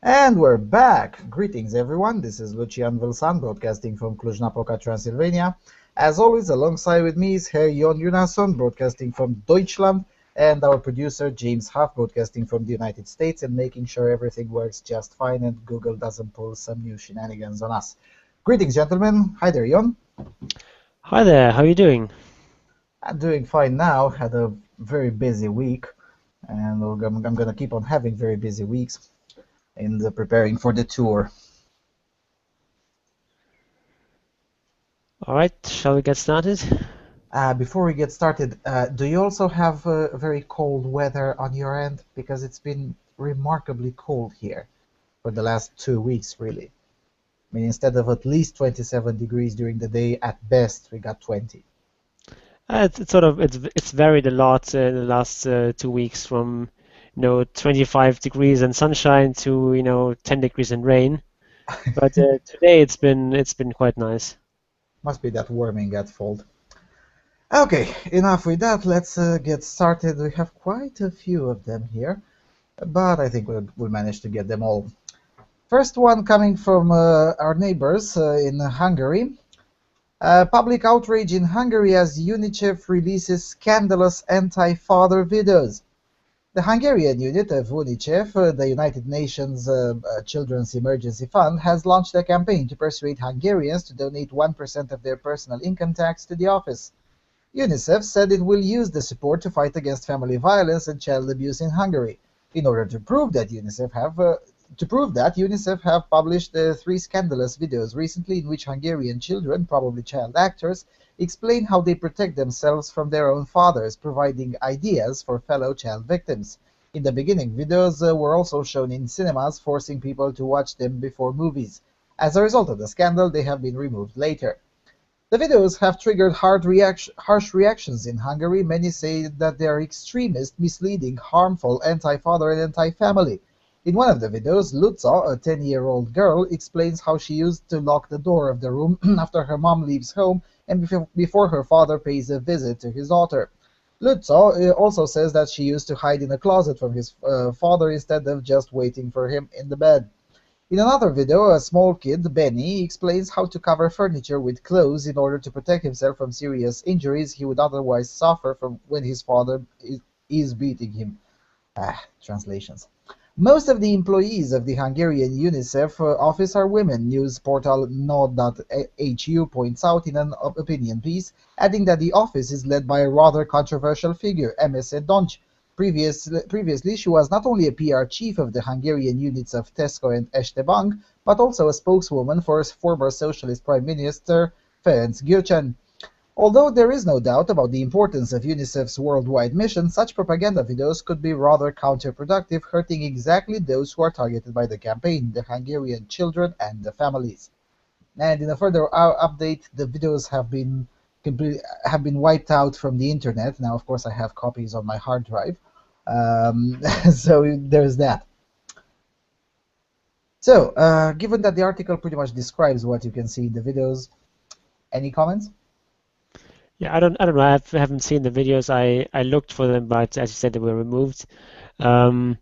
And we're back! Greetings everyone, this is Lucian Vâlsan broadcasting from Cluj-Napoca, Transylvania. As always, alongside with me is Herr Jon Gunnarsson broadcasting from Deutschland, and our producer James Huff broadcasting from the United States and making sure everything works just fine and Google doesn't pull some new shenanigans on us. Greetings gentlemen, hi there Jon. Hi there, how are you doing? I'm doing fine now, had a very busy week, and I'm gonna keep on having very busy weeks in the preparing for the tour. All right, shall we get started? Before we get started, do you also have very cold weather on your end? Because it's been remarkably cold here for the last 2 weeks, really. I mean, instead of at least 27 degrees during the day, at best we got 20. It's varied a lot in the last 2 weeks from 25 degrees and sunshine to 10 degrees and rain. But today it's been quite nice. Must be that warming at fault. Okay, enough with that. Let's get started. We have quite a few of them here, but I think we'll manage to get them all. First one coming from our neighbors in Hungary. Public outrage in Hungary as UNICEF releases scandalous anti-father videos. The Hungarian unit of UNICEF, the United Nations Children's Emergency Fund, has launched a campaign to persuade Hungarians to donate 1% of their personal income tax to the office. UNICEF said it will use the support to fight against family violence and child abuse in Hungary. In order to prove that, UNICEF have published three scandalous videos recently in which Hungarian children, probably child actors, explain how they protect themselves from their own fathers, providing ideas for fellow child victims. In the beginning, videos were also shown in cinemas, forcing people to watch them before movies. As a result of the scandal, they have been removed later. The videos have triggered harsh reactions in Hungary. Many say that they are extremist, misleading, harmful, anti-father and anti-family. In one of the videos, Luca, a 10-year-old girl, explains how she used to lock the door of the room after her mom leaves home and before her father pays a visit to his daughter. Luca also says that she used to hide in a closet from his father instead of just waiting for him in the bed. In another video, a small kid, Benny, explains how to cover furniture with clothes in order to protect himself from serious injuries he would otherwise suffer from when his father is beating him. Translations. Most of the employees of the Hungarian UNICEF office are women, news portal nod.hu points out in an opinion piece, adding that the office is led by a rather controversial figure, Emese Donch. Previously, she was not only a PR chief of the Hungarian units of Tesco and Erste Bank, but also a spokeswoman for former Socialist Prime Minister Ferenc Gyurcsány. Although there is no doubt about the importance of UNICEF's worldwide mission, such propaganda videos could be rather counterproductive, hurting exactly those who are targeted by the campaign, the Hungarian children and the families. And in a further update, the videos have been wiped out from the internet. Now, of course, I have copies on my hard drive. So there's that. So, given that the article pretty much describes what you can see in the videos, any comments? Yeah, I don't know. I haven't seen the videos. I looked for them, but as you said, they were removed. Um,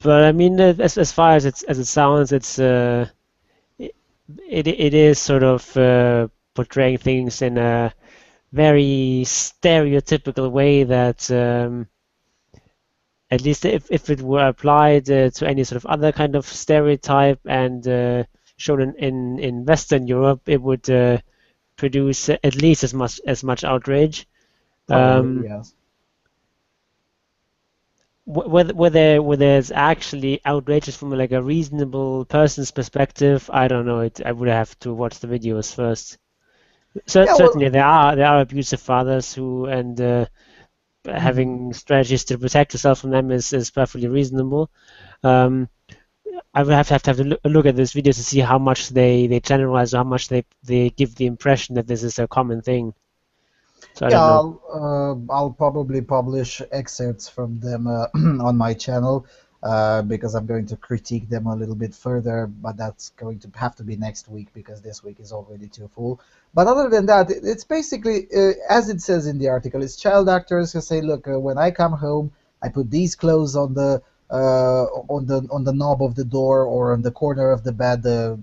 but I mean, as far as it sounds, it, it is sort of portraying things in a very stereotypical way that at least if it were applied to any sort of other kind of stereotype and shown in Western Europe, it would produce at least as much outrage. Probably, Um, yes. whether it's actually outrageous from like a reasonable person's perspective, I don't know. I would have to watch the videos first. Yeah, well, Certainly, there are abusive fathers who and mhm. having strategies to protect yourself from them is perfectly reasonable. Um, I would have to look at these videos to see how much they generalize, or how much they give the impression that this is a common thing. So I Yeah, don't know. I'll probably publish excerpts from them on my channel because I'm going to critique them a little bit further, but that's going to have to be next week because this week is already too full. But other than that, it's basically, as it says in the article, it's child actors who say, look, when I come home, I put these clothes on on the knob of the door or on the corner of the bed, the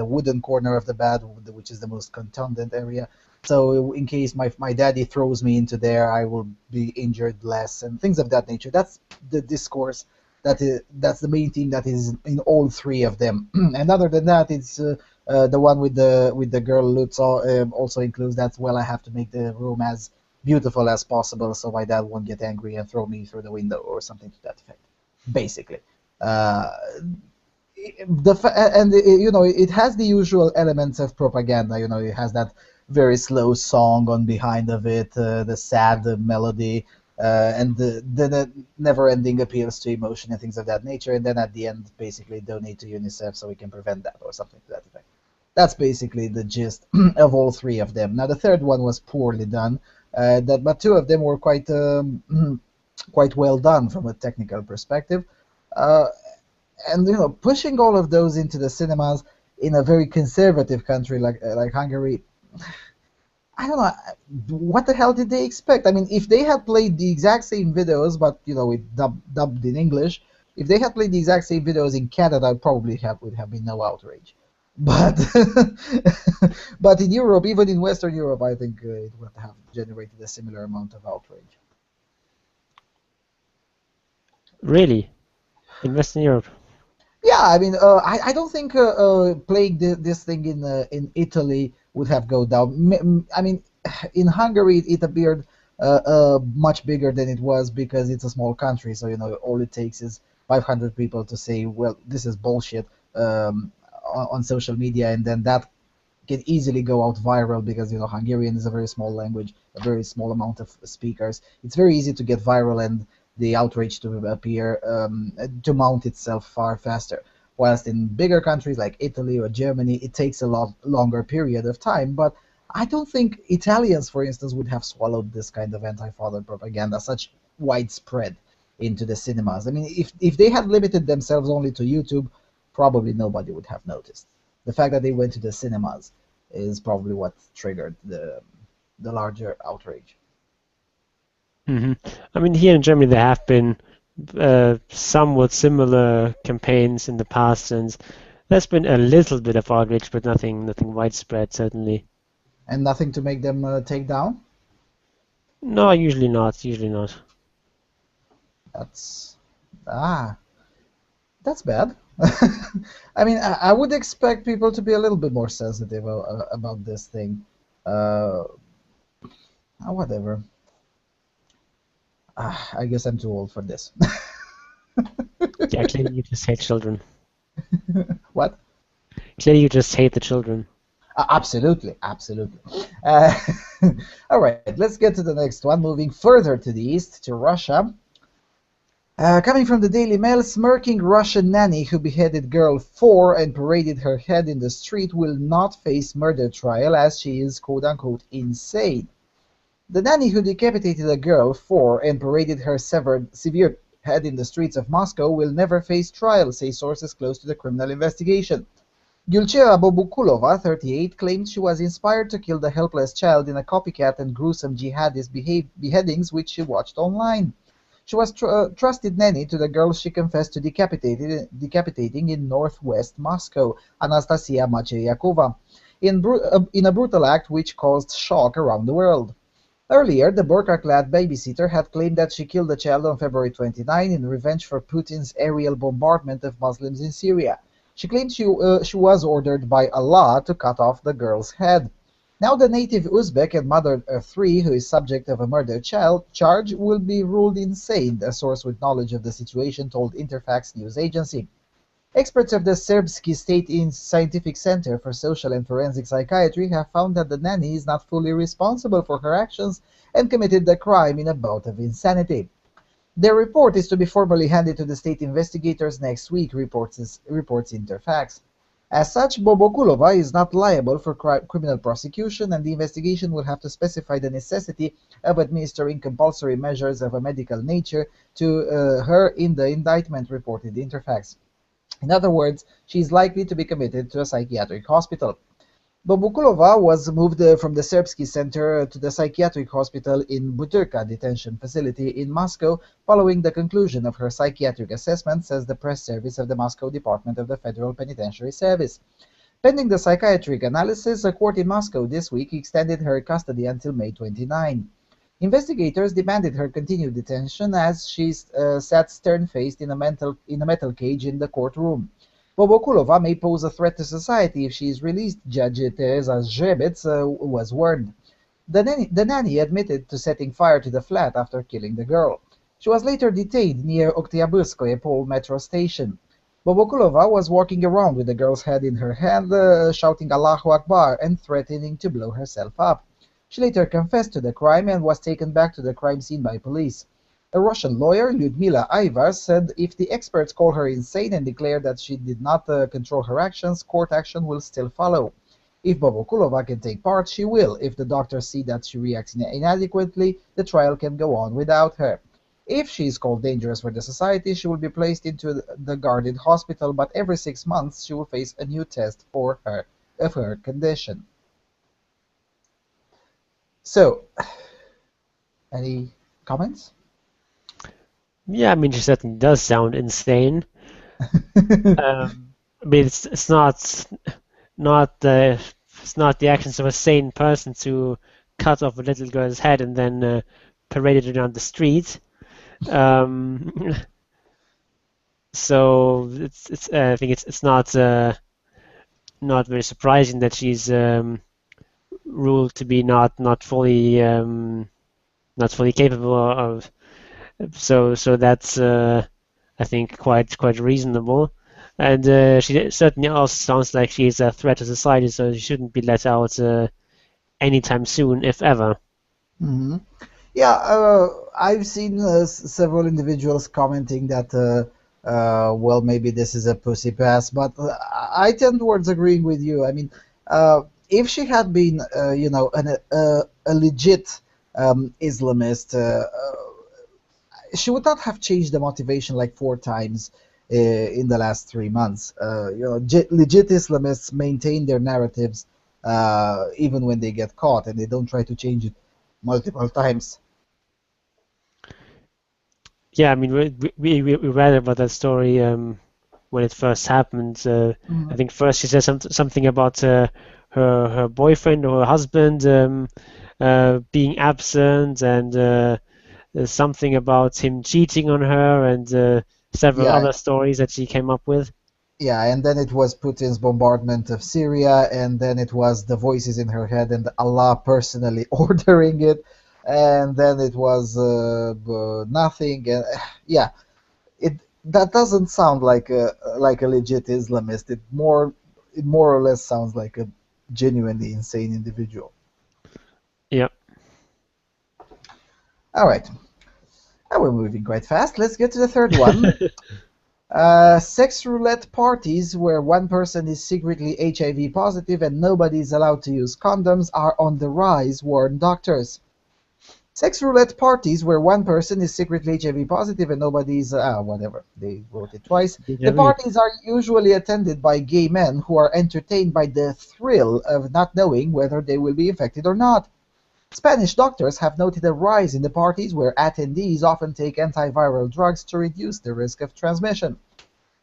wooden corner of the bed, which is the most contundent area. So in case my daddy throws me into there, I will be injured less and things of that nature. That's the discourse. That's the main theme that is in all three of them. And other than that, it's the one with the girl Lutz also includes that. Well, I have to make the room as beautiful as possible so my dad won't get angry and throw me through the window or something to that effect. Basically, uh, it has the usual elements of propaganda. It has that very slow song on behind of it, the sad melody, and the never-ending appeals to emotion and things of that nature. And then at the end, basically donate to UNICEF so we can prevent that or something to that effect. That's basically the gist of all three of them. Now the third one was poorly done, but two of them were quite quite well done from a technical perspective. Uh, and pushing all of those into the cinemas in a very conservative country like Hungary, I don't know what the hell did they expect. I mean, if they had played the exact same videos, but with dubbed in English, if they had played the exact same videos in Canada, probably would have been no outrage. But but in Europe, even in Western Europe, I think it would have generated a similar amount of outrage. Really? In Western Europe? Yeah, I mean, I don't think playing this thing in Italy would have go down. I mean, in Hungary it appeared much bigger than it was because it's a small country. So all it takes is 500 people to say, "Well, this is bullshit," on social media, and then that can easily go out viral because Hungarian is a very small language, a very small amount of speakers. It's very easy to get viral and the outrage to appear to mount itself far faster. Whilst in bigger countries like Italy or Germany, it takes a lot longer period of time. But I don't think Italians, for instance, would have swallowed this kind of anti-father propaganda such widespread into the cinemas. I mean, if they had limited themselves only to YouTube, probably nobody would have noticed. The fact that they went to the cinemas is probably what triggered the larger outrage. Hmm. I mean, here in Germany there have been somewhat similar campaigns in the past, and there's been a little bit of outrage, but nothing widespread, certainly. And nothing to make them take down. No, usually not. Usually not. That's ah, that's bad. I mean, I would expect people to be a little bit more sensitive about this thing. Uh, Whatever. I guess I'm too old for this. Yeah, clearly you just hate children. What? Clearly you just hate the children. Absolutely, absolutely. Uh, all right, let's get to the next one. Moving further to the east, to Russia. Coming from the Daily Mail, smirking Russian nanny who beheaded girl 4 and paraded her head in the street will not face murder trial as she is quote-unquote insane. The nanny who decapitated a girl 4 and paraded her severe head in the streets of Moscow will never face trial, say sources close to the criminal investigation. Gulcheva Bobukulova, 38, claimed she was inspired to kill the helpless child in a copycat and gruesome jihadist beheadings which she watched online. She was trusted nanny to the girl she confessed to decapitating in northwest Moscow, Anastasia Macheryakova, in a brutal act which caused shock around the world. Earlier, the burqa-clad babysitter had claimed that she killed the child on February 29 in revenge for Putin's aerial bombardment of Muslims in Syria. She claimed she was ordered by Allah to cut off the girl's head. Now the native Uzbek and mother of 3, who is subject of a murder charge, will be ruled insane, a source with knowledge of the situation told Interfax news agency. Experts of the Serbsky State Scientific Center for Social and Forensic Psychiatry have found that the nanny is not fully responsible for her actions and committed the crime in a bout of insanity. Their report is to be formally handed to the state investigators next week, reports Interfax. As such, Bobokulova is not liable for criminal prosecution, and the investigation will have to specify the necessity of administering compulsory measures of a medical nature to her in the indictment, reported Interfax. In other words, she is likely to be committed to a psychiatric hospital. Bobukulova was moved from the Serbsky Center to the psychiatric hospital in Butyrka detention facility in Moscow following the conclusion of her psychiatric assessment, says the press service of the Moscow Department of the Federal Penitentiary Service. Pending the psychiatric analysis, a court in Moscow this week extended her custody until May 29. Investigators demanded her continued detention as she sat stern-faced in a metal cage in the courtroom. Bobokulova may pose a threat to society if she is released, Judge Teresa Zhrebets was warned. The nanny admitted to setting fire to the flat after killing the girl. She was later detained near Oktyabrskoye Pole metro station. Bobokulova was walking around with the girl's head in her hand, shouting Allahu Akbar and threatening to blow herself up. She later confessed to the crime and was taken back to the crime scene by police. A Russian lawyer, Lyudmila Ivar, said if the experts call her insane and declare that she did not control her actions, court action will still follow. If Bobokulova can take part, she will. If the doctors see that she reacts inadequately, the trial can go on without her. If she is called dangerous for the society, she will be placed into the guarded hospital, but every 6 months she will face a new test of her condition. So, any comments? Yeah, I mean, she certainly does sound insane. I mean, it's not the actions of a sane person to cut off a little girl's head and then parade it around the street. So I think it's not very surprising that she's ruled to be not fully capable of. So that's I think quite reasonable, and she certainly also sounds like she's a threat to society, so she shouldn't be let out anytime soon, if ever. Mm-hmm. Yeah, I've seen several individuals commenting that, well, maybe this is a pussy pass, but I tend towards agreeing with you. I mean, if she had been, a legit Islamist, she would not have changed the motivation like 4 times in the last 3 months. Legit Islamists maintain their narratives even when they get caught, and they don't try to change it multiple times. Yeah, I mean, we read about that story when it first happened. I think first she said something about her boyfriend or her husband being absent, and something about him cheating on her, and several Yeah, other stories that she came up with. yeah, and then it was Putin's bombardment of Syria, and then it was the voices in her head and Allah personally ordering it, and then it was nothing. And yeah, it that doesn't sound like a legit Islamist. It more or less sounds like a genuinely insane individual. Yeah. All right, now we're moving quite fast. Let's get to the third one. Sex roulette parties where one person is secretly HIV positive and nobody is allowed to use condoms are on the rise, warn doctors. Sex roulette parties where one person is secretly HIV positive and nobody is whatever, they wrote it twice. The parties are usually attended by gay men who are entertained by the thrill of not knowing whether they will be infected or not. Spanish doctors have noted a rise in the parties where attendees often take antiviral drugs to reduce the risk of transmission.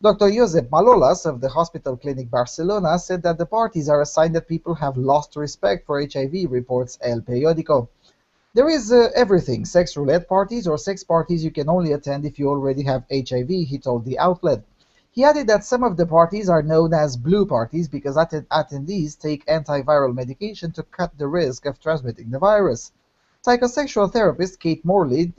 Dr. Josep Malolas of the Hospital Clinic Barcelona said that the parties are a sign that people have lost respect for HIV, reports El Periódico. There is everything, sex roulette parties or sex parties you can only attend if you already have HIV, he told the outlet. He added that some of the parties are known as blue parties because attendees take antiviral medication to cut the risk of transmitting the virus. Psychosexual therapist Kate Morley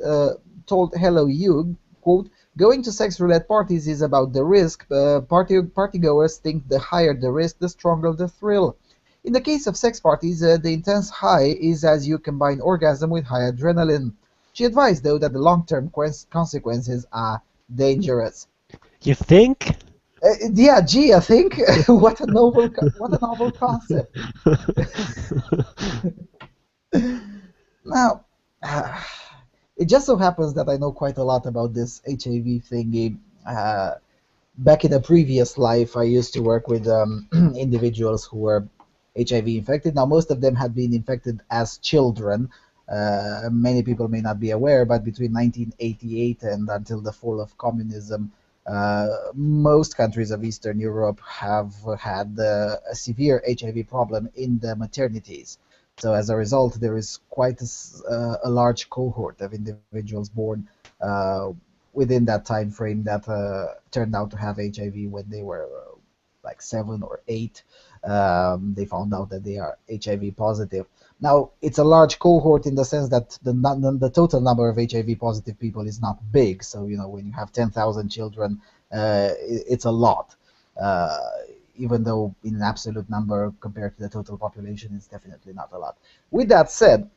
told Hello You, quote, going to sex roulette parties is about the risk. Partygoers think the higher the risk, the stronger the thrill. In the case of sex parties, the intense high is as you combine orgasm with high adrenaline. She advised, though, that the long-term consequences are dangerous. You think? Yeah, gee, I think what a novel concept. Now, it just so happens that I know quite a lot about this HIV thingy. Back in a previous life, I used to work with individuals who were HIV infected. Now, most of them had been infected as children. Many people may not be aware, but between 1988 and until the fall of communism, most countries of Eastern Europe have had a severe HIV problem in the maternities. So as a result, there is quite a large cohort of individuals born uh, within that time frame that turned out to have HIV when they were like 7 or 8. They found out that they are HIV positive. Now, it's a large cohort in the sense that the total number of HIV positive people is not big. So, when you have 10,000 children, it's a lot. Uh, Even though in an absolute number compared to the total population, it's definitely not a lot. With that said,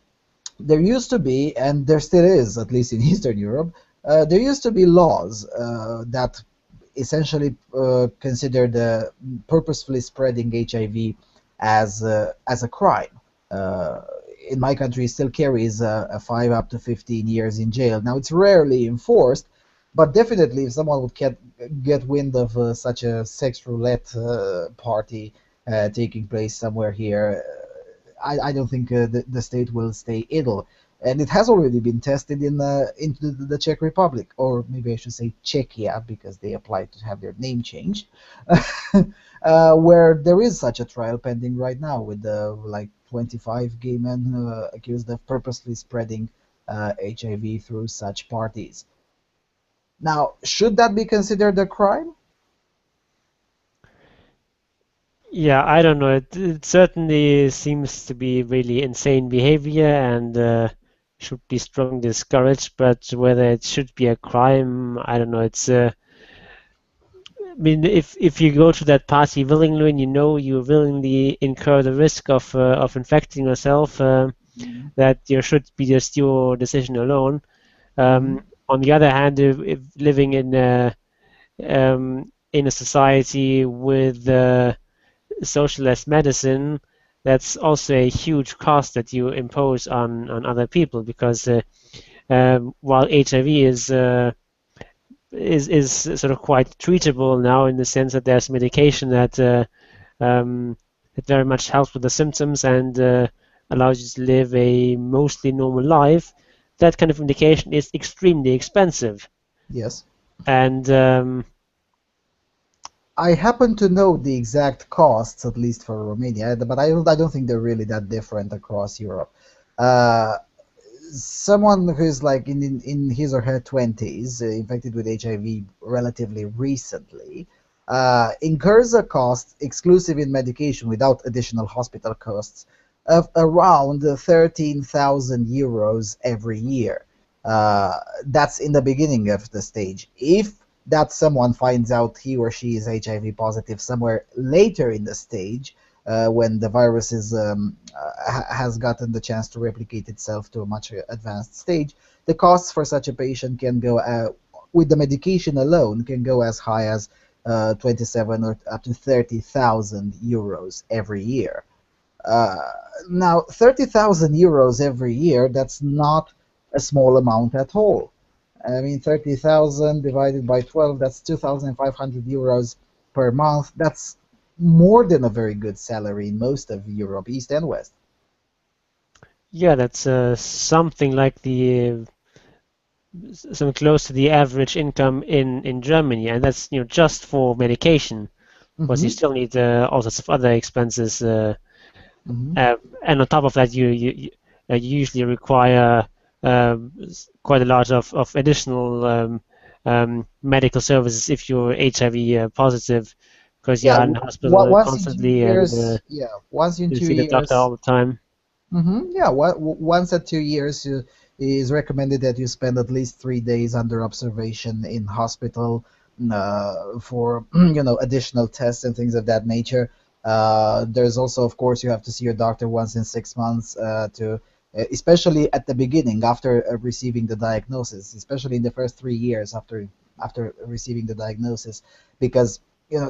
there used to be, and there still is, at least in Eastern Europe, there used to be laws that essentially considered purposefully spreading HIV as a crime. Uh, in my country, it still carries a 5 up to 15 years in jail. Now, it's rarely enforced, but definitely, if someone would get wind of such a sex roulette party taking place somewhere here, I don't think the state will stay idle. And it has already been tested in the Czech Republic, or maybe I should say Czechia, because they applied to have their name changed, where there is such a trial pending right now with like 25 gay men accused of purposely spreading HIV through such parties. Now, should that be considered a crime? Yeah, I don't know. It certainly seems to be really insane behavior and should be strongly discouraged. But whether it should be a crime, I don't know. I mean, if you go to that party willingly and you know you willingly incur the risk of infecting yourself, Mhm. that you should be just your decision alone. Mhm. On the other hand, if living in a society with socialist medicine, that's also a huge cost that you impose on other people because while HIV is sort of quite treatable now in the sense that there's medication um, that very much helps with the symptoms and allows you to live a mostly normal life. That kind of medication is extremely expensive, Yes. and I happen to know the exact costs, at least for Romania, but I don't think they're really that different across Europe. Uh, Someone who's like in his or her 20s, infected with HIV relatively recently, incurs a cost exclusive in medication without additional hospital costs of around 13,000 euros every year. That's in the beginning of the stage. If that someone finds out he or she is HIV positive somewhere later in the stage, when the virus has gotten the chance to replicate itself to a much advanced stage, the costs for such a patient can go, with the medication alone, can go as high as 27 or up to 30,000 euros every year. Uh, Now, 30,000 euros every year, that's not a small amount at all. I mean, 30,000 divided by 12, that's 2,500 euros per month. That's more than a very good salary in most of Europe, East and West. yeah, that's something like the something close to the average income in Germany, and that's just for medication. Of course, you Hmm. still need all sorts of other expenses, Hmm. and on top of that, you usually require quite a lot of additional medical services if you're HIV positive, because Yeah, you're in hospital once in two constantly and years, yeah, once in you two see the doctor all years, the time. Yeah, once at 2 years, is recommended that you spend at least 3 days under observation in hospital for additional tests and things of that nature. There's also, of course, you have to see your doctor once in 6 months especially at the beginning after receiving the diagnosis, especially in the first 3 years after receiving the diagnosis, because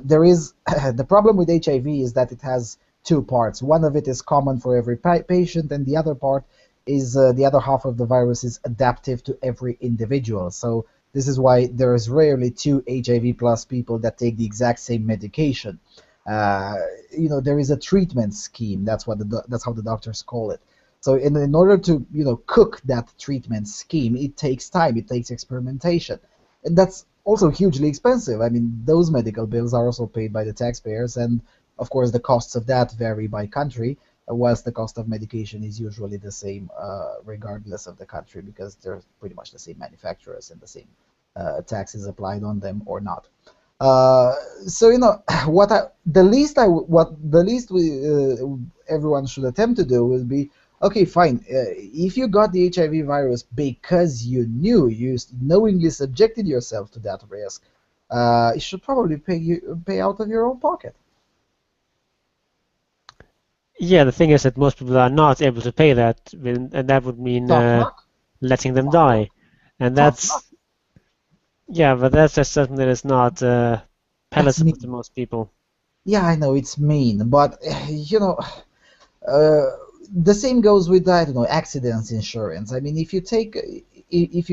there is the problem with HIV is that it has two parts. One of it is common for every patient, and the other part is the other half of the virus is adaptive to every individual. So this is why there is rarely two HIV plus people that take the exact same medication. there is a treatment scheme. That's how the doctors call it. So in order to cook that treatment scheme, it takes time, it takes experimentation, and that's also hugely expensive. I mean, those medical bills are also paid by the taxpayers, and of course the costs of that vary by country, whilst the cost of medication is usually the same regardless of the country, because they're pretty much the same manufacturers and the same taxes applied on them or not. Uh, so the least everyone should attempt to do will be, okay, fine. If you got the HIV virus because you knowingly subjected yourself to that risk, you should probably pay out of your own pocket. Yeah, the thing is that most people are not able to pay that, and that would mean Tough luck. letting them Tough luck. die. And Tough luck. yeah, but that's just something that is not That's palatable to mean. most people. Yeah, I know it's mean, but Uh, the same goes with, I don't know, accidents insurance. I mean, if you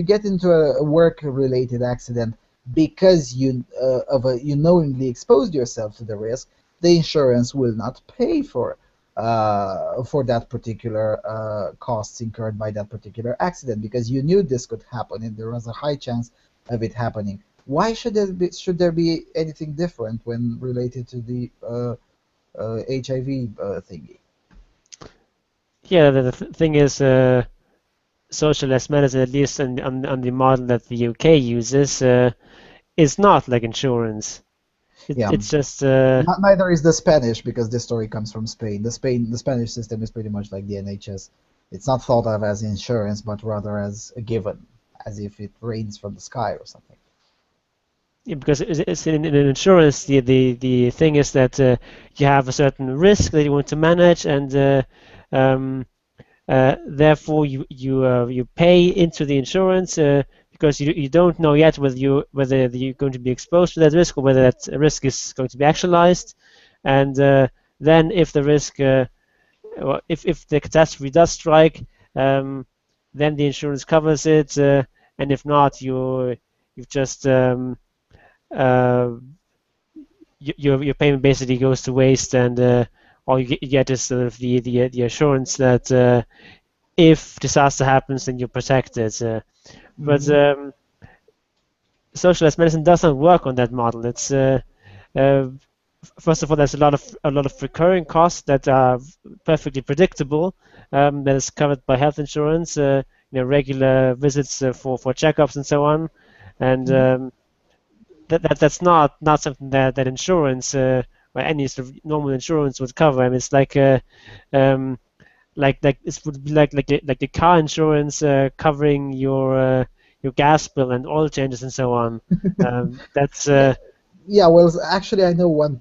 get into a work-related accident because you knowingly exposed yourself to the risk, the insurance will not pay for that particular costs incurred by that particular accident, because you knew this could happen and there was a high chance of it happening. Why should there be anything different when related to the HIV thingy? Yeah, the thing is, socialist medicine, at least on the model that the UK uses, is not like insurance. Yeah. It's just Neither is the Spanish, because this story comes from Spain. The Spanish system is pretty much like the NHS. It's not thought of as insurance, but rather as a given, as if it rains from the sky or something. yeah, because it's in insurance. The thing is that you have a certain risk that you want to manage, and um, therefore you pay into the insurance because you don't know yet whether you're going to be exposed to that risk or whether that risk is going to be actualized, and then if the risk or if the catastrophe does strike, then the insurance covers it, and if not, you've just uh, your payment basically goes to waste, and all you get is sort of the assurance that if disaster happens, then you're protected. But Hmm. socialized medicine doesn't work on that model. It's uh, first of all, there's a lot of recurring costs that are perfectly predictable, that is covered by health insurance. Regular visits for checkups and so on, and Hmm. that's not something that insurance or any sort of normal insurance would cover. I mean, it's um, like this would be like the car insurance covering your gas bill and oil changes and so on. That's Yeah, yeah. Well, actually, I know one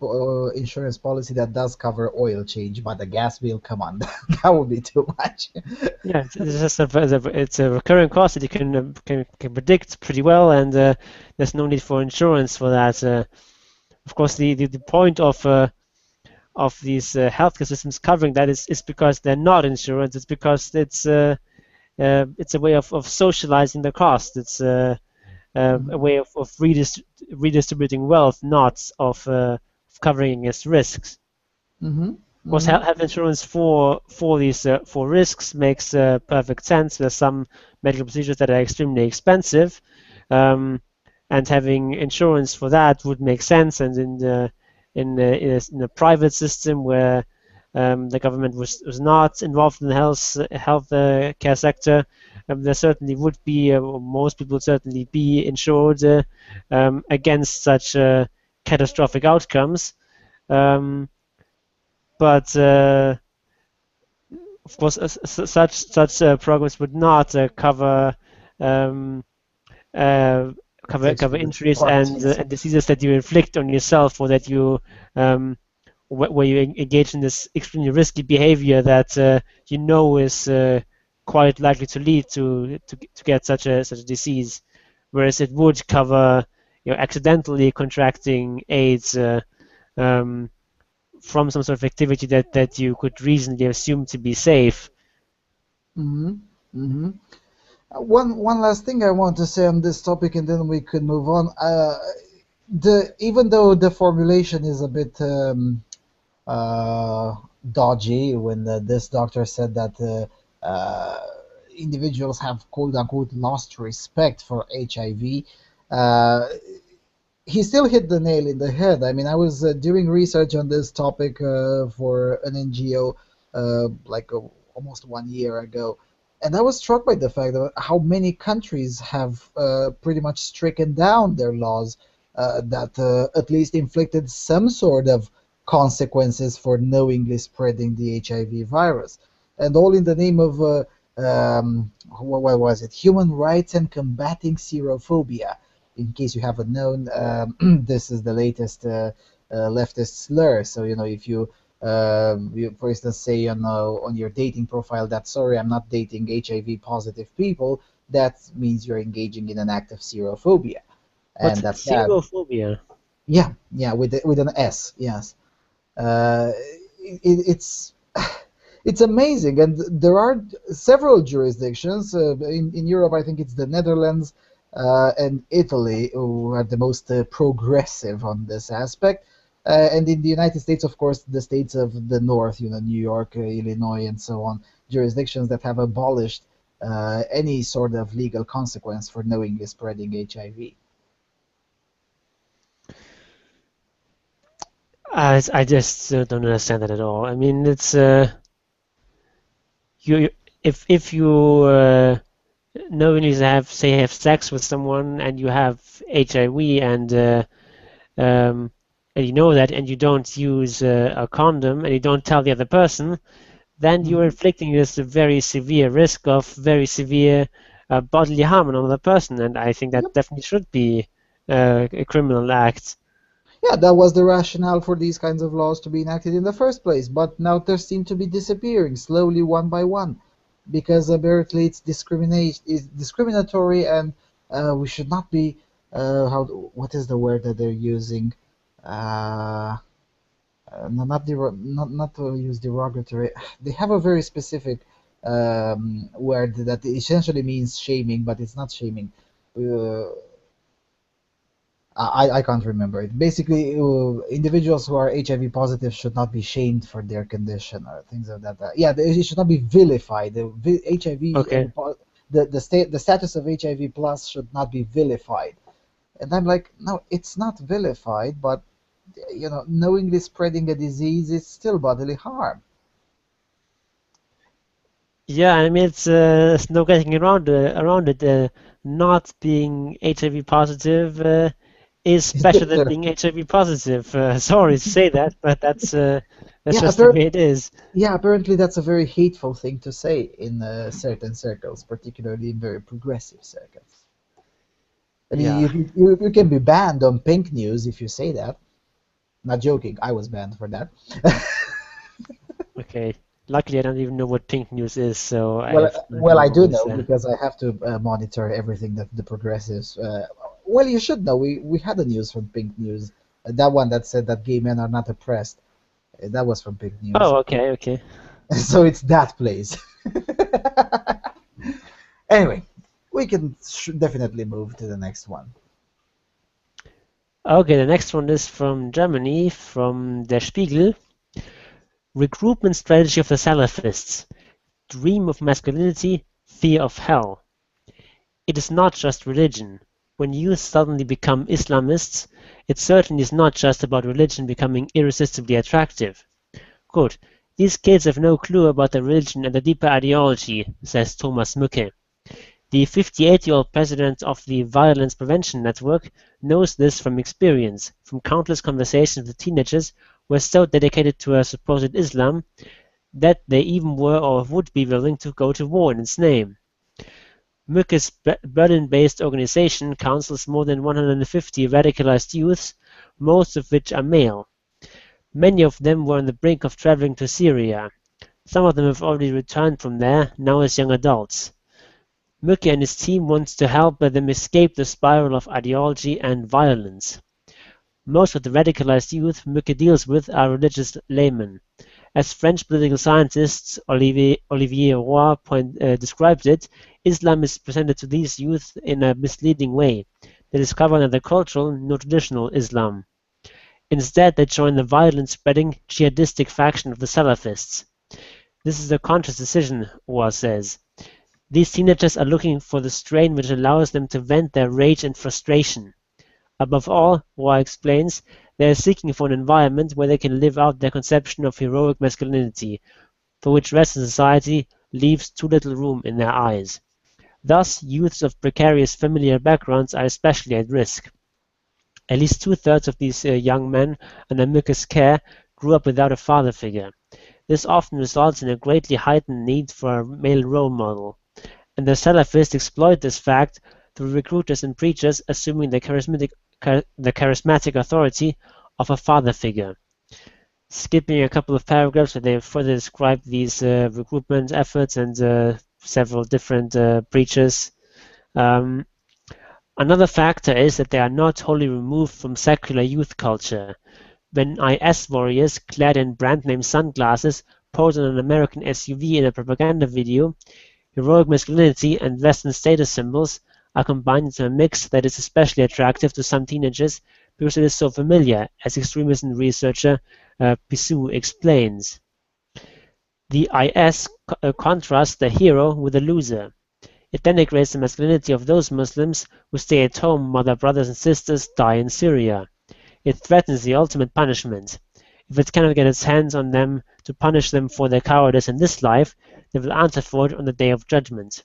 insurance policy that does cover oil change, but the gas bill, come on, that would be too much. Yeah, it's just it's a recurring cost that you can predict pretty well, and there's no need for insurance for that. Of course, the point of these healthcare systems covering that is because they're not insurance. It's because it's a way of socializing the cost. It's a Hmm. way of redistributing wealth, not of covering against risks. Hmm. Of course, Hmm. health insurance for these for risks makes perfect sense. There's some medical procedures that are extremely expensive, um, and having insurance for that would make sense. And in a private system where the government was not involved in the health care sector, there certainly would be, or most people would certainly be insured against such catastrophic outcomes. Um, but of course, such programs would not um, uh, cover Sexual injuries parties. and diseases that you inflict on yourself, or that you um, where you engage in this extremely risky behavior that you know is quite likely to lead to get such a disease, whereas it would cover accidentally contracting AIDS. Um, from some sort of activity that you could reasonably assume to be safe. Hmm. Hmm. One last thing I want to say on this topic, and then we could move on. Even though the formulation is a bit dodgy, when this doctor said that individuals have quote unquote lost respect for HIV, uh, he still hit the nail in the head. I mean, I was doing research on this topic for an NGO almost 1 year ago, and I was struck by the fact that how many countries have pretty much stricken down their laws that at least inflicted some sort of consequences for knowingly spreading the HIV virus, and all in the name of what was it? Human rights and combating serophobia. In case you haven't known, this is the latest leftist slur. So if you, for instance, say on your dating profile that sorry, I'm not dating HIV positive people, that means you're engaging in an act of serophobia, What's and that's bad. xenophobia? Yeah, with an S, yes. Uh, it's it's amazing, and there are several jurisdictions in Europe. I think it's the Netherlands and Italy who are the most progressive on this aspect. And in the United States, of course, the states of the North, New York, Illinois, and so on, jurisdictions that have abolished any sort of legal consequence for knowingly spreading HIV. I just don't understand that at all. I mean, it's you if you knowingly have sex with someone and you have HIV um, and you know that and you don't use a condom and you don't tell the other person, then you're Mhm. inflicting this very severe risk of very severe bodily harm on another person, and I think that definitely should be a criminal act. Yeah, that was the rationale for these kinds of laws to be enacted in the first place, but now they seem to be disappearing slowly one by one because apparently it's discrimination is discriminatory, and we should not be how what is the word that they're using? Uh, no, not to use derogatory. They have a very specific word that essentially means shaming, but it's not shaming. Uh, I can't remember it. Basically, individuals who are HIV positive should not be shamed for their condition or things of that. Yeah, it should not be vilified. HIV, Okay. the status of HIV plus should not be vilified. And I'm like, no, it's not vilified, but knowingly spreading a disease is still bodily harm. Yeah, I mean it's no getting around it. Not being HIV positive is It's better than bitter. being HIV positive. Sorry to say that, but that's Yeah, just the way it is. apparently that's a very hateful thing to say in certain circles, particularly in very progressive circles. I mean, Yeah. you can be banned on Pink News if you say that. Not joking, I was banned for that. Okay. Luckily, I don't even know what pink news is, so I Well, have no idea I what do was know because I have to monitor everything that the progressives. Well, you should know. We had the news from Pink News. That one that said that gay men are not oppressed. That was from Pink News. Oh, okay, okay. So it's that place. Anyway, we can definitely move to the next one. Okay, the next one is from Germany, from Der Spiegel. Recruitment strategy of the Salafists. Dream of masculinity, fear of hell. It is not just religion. When youth suddenly become Islamists, it certainly is not just about religion becoming irresistibly attractive. Quote, "These kids have no clue about the religion and the deeper ideology," says Thomas Mücke. The 58-year-old president of the Violence Prevention Network knows this from experience, from countless conversations with teenagers who are so dedicated to a supposed Islam that they even were or would be willing to go to war in its name. Mücke's Berlin-based organization counsels more than 150 radicalized youths, most of which are male. Many of them were on the brink of traveling to Syria. Some of them have already returned from there, now as young adults. Mücke and his team want to help them escape the spiral of ideology and violence. Most of the radicalized youth Mücke deals with are religious laymen. As French political scientist Olivier Roy described it, Islam is presented to these youth in a misleading way. they discover neither cultural nor traditional Islam. Instead, they join the violence-spreading jihadistic faction of the Salafists. This is a conscious decision, Ouar says. These teenagers are looking for the strain which allows them to vent their rage and frustration. Above all, Ouar explains, they are seeking for an environment where they can live out their conception of heroic masculinity, for which Western society leaves too little room in their eyes. Thus, youths of precarious familial backgrounds are especially at risk. At least two-thirds of these young men under Milke's care grew up without a father figure. This often results in a greatly heightened need for a male role model, and the Salafists exploit this fact through recruiters and preachers assuming the charismatic authority of a father figure. Skipping a couple of paragraphs where they further describe these recruitment efforts and several different preachers. Another factor is that they are not wholly removed from secular youth culture. When IS warriors clad in brand-name sunglasses pose on an American SUV in a propaganda video, heroic masculinity and Western status symbols are combined into a mix that is especially attractive to some teenagers because it is so familiar, as extremism researcher Pissou explains. The IS contrasts the hero with the loser. It denigrates the masculinity of those Muslims who stay at home while their brothers and sisters die in Syria. It threatens the ultimate punishment. If it cannot get its hands on them to punish them for their cowardice in this life, they will answer for it on the day of judgment.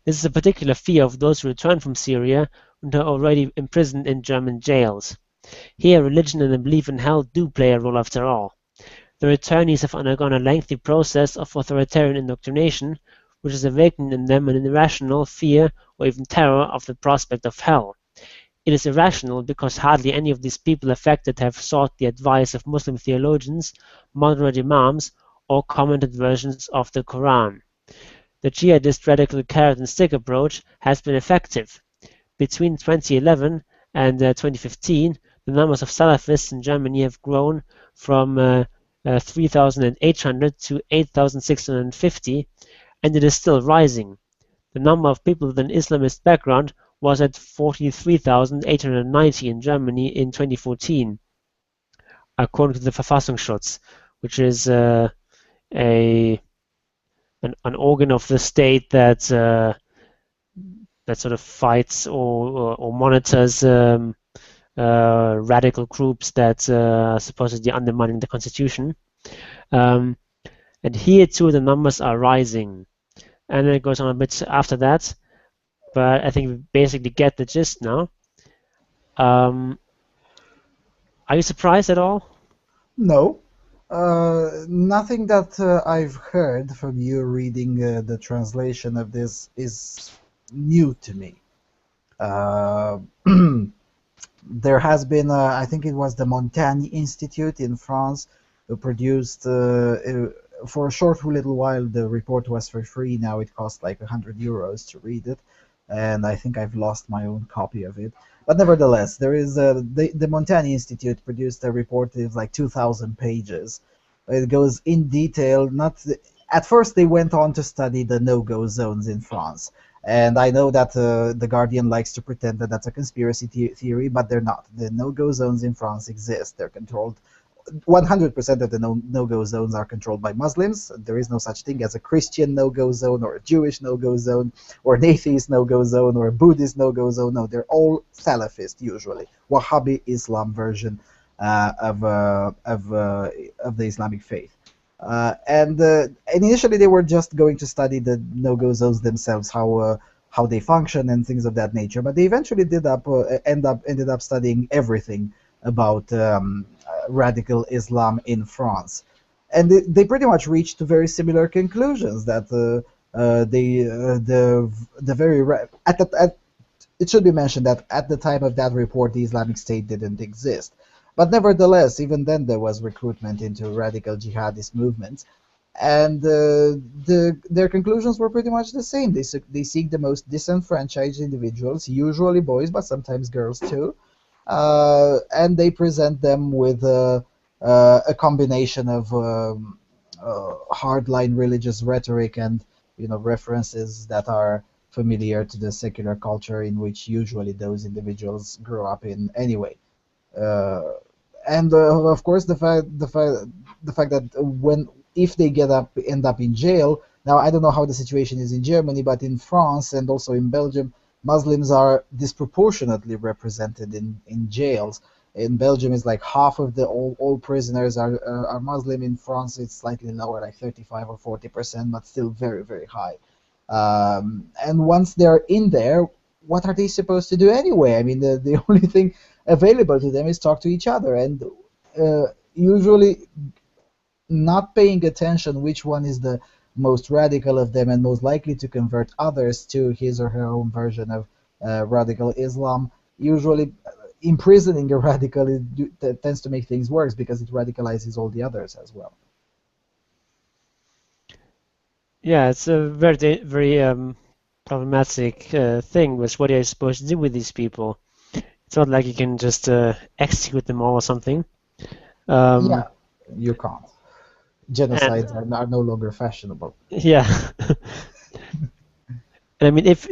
This is a particular fear of those who return from Syria and are already imprisoned in German jails. Here, religion and the belief in hell do play a role after all. The returnees have undergone a lengthy process of authoritarian indoctrination, which has awakened in them an irrational fear or even terror of the prospect of hell. It is irrational because hardly any of these people affected have sought the advice of Muslim theologians, moderate imams, or commented versions of the Quran. The jihadist radical carrot and stick approach has been effective. Between 2011 and 2015, the numbers of Salafists in Germany have grown from 3,800 to 8,650, and it is still rising. The number of people with an Islamist background was at 43,890 in Germany in 2014, according to the Verfassungsschutz, which is an organ of the state that sort of fights or monitors radical groups that are supposedly undermining the constitution. And here too the numbers are rising. And then it goes on a bit after that, but I think we basically get the gist now. Are you surprised at all? No. Nothing that I've heard from you reading the translation of this is new to me. There has been, I think it was the Montaigne Institute in France who produced, for a short little while, the report was for free. Now it costs like €100 to read it, and I think I've lost my own copy of it. But nevertheless, there is the Montaigne Institute produced a report that is like 2,000 pages. It goes in detail. At first, they went on to study the no-go zones in France. And I know that the Guardian likes to pretend that that's a conspiracy theory, but they're not. The no-go zones in France exist. They're controlled. 100% of the no-go zones are controlled by Muslims. There is no such thing as a Christian no-go zone or a Jewish no-go zone or an atheist no-go zone or a Buddhist no-go zone. No, they're all Salafist usually. Wahhabi Islam version of the Islamic faith. And initially they were just going to study the no-go zones themselves, how they function and things of that nature. But they eventually ended up studying everything about radical Islam in France, and they pretty much reached very similar conclusions. That it should be mentioned that at the time of that report, the Islamic State didn't exist. But nevertheless, even then there was recruitment into radical jihadist movements, and their conclusions were pretty much the same. They seek the most disenfranchised individuals, usually boys, but sometimes girls too. And they present them with a combination of hardline religious rhetoric and references that are familiar to the secular culture in which usually those individuals grow up in anyway. Uh, and of course, the fact that when if they end up in jail. Now, I don't know how the situation is in Germany, but in France and also in Belgium, Muslims are disproportionately represented in jails. In Belgium, it's like half of the all prisoners are Muslim. In France, it's slightly lower, like 35 or 40%, but still very, very high. And once they're in there, what are they supposed to do anyway? I mean, the only thing available to them is talk to each other, and usually not paying attention which one is the most radical of them and most likely to convert others to his or her own version of radical Islam. Usually, imprisoning a radical tends to make things worse because it radicalizes all the others as well. Yeah, it's a very problematic thing. Which what are you supposed to do with these people? It's not like you can just execute them all or something. Um, Yeah, you can't. and Genocides are no longer fashionable. yeah, and I mean, if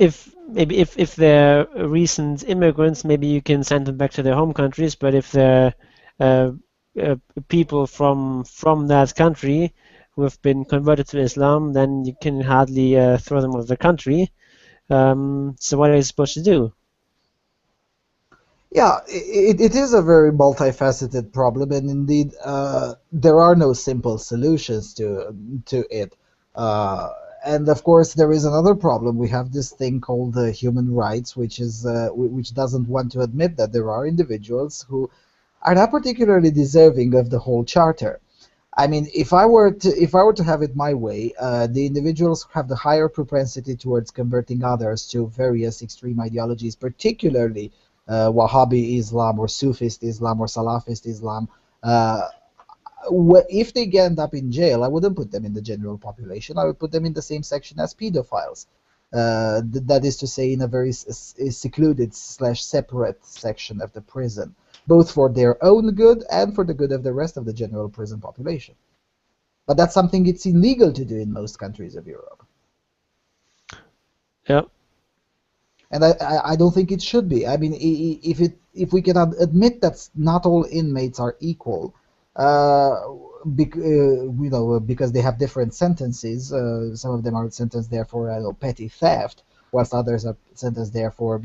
maybe if they're recent immigrants, maybe you can send them back to their home countries. But if they're uh, uh, people from that country who have been converted to Islam, then you can hardly throw them out of the country. So what are you supposed to do? Yeah, it is a very multifaceted problem, and indeed, there are no simple solutions to it. Uh, and of course, there is another problem. We have this thing called human rights, which doesn't want to admit that there are individuals who are not particularly deserving of the whole charter. I mean, if I were to have it my way, the individuals have the higher propensity towards converting others to various extreme ideologies, particularly Wahhabi Islam or Sufist Islam or Salafist Islam. Uh, if they end up in jail, I wouldn't put them in the general population. I would put them in the same section as pedophiles. That is to say, in a very secluded slash separate section of the prison, both for their own good and for the good of the rest of the general prison population. But that's something it's illegal to do in most countries of Europe. Yeah, And I don't think it should be. I mean, if we cannot admit that not all inmates are equal, uh, because they have different sentences. Some of them are sentenced there for petty theft, whilst others are sentenced there for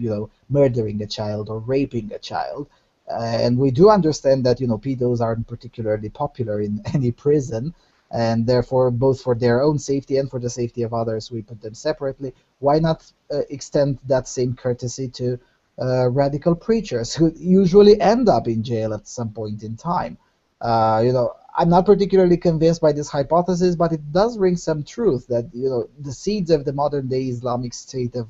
murdering a child or raping a child. And we do understand that pedos aren't particularly popular in any prison, and therefore, both for their own safety and for the safety of others, we put them separately. Why not extend that same courtesy to radical preachers who usually end up in jail at some point in time? I'm not particularly convinced by this hypothesis, but it does ring some truth that the seeds of the modern day Islamic State of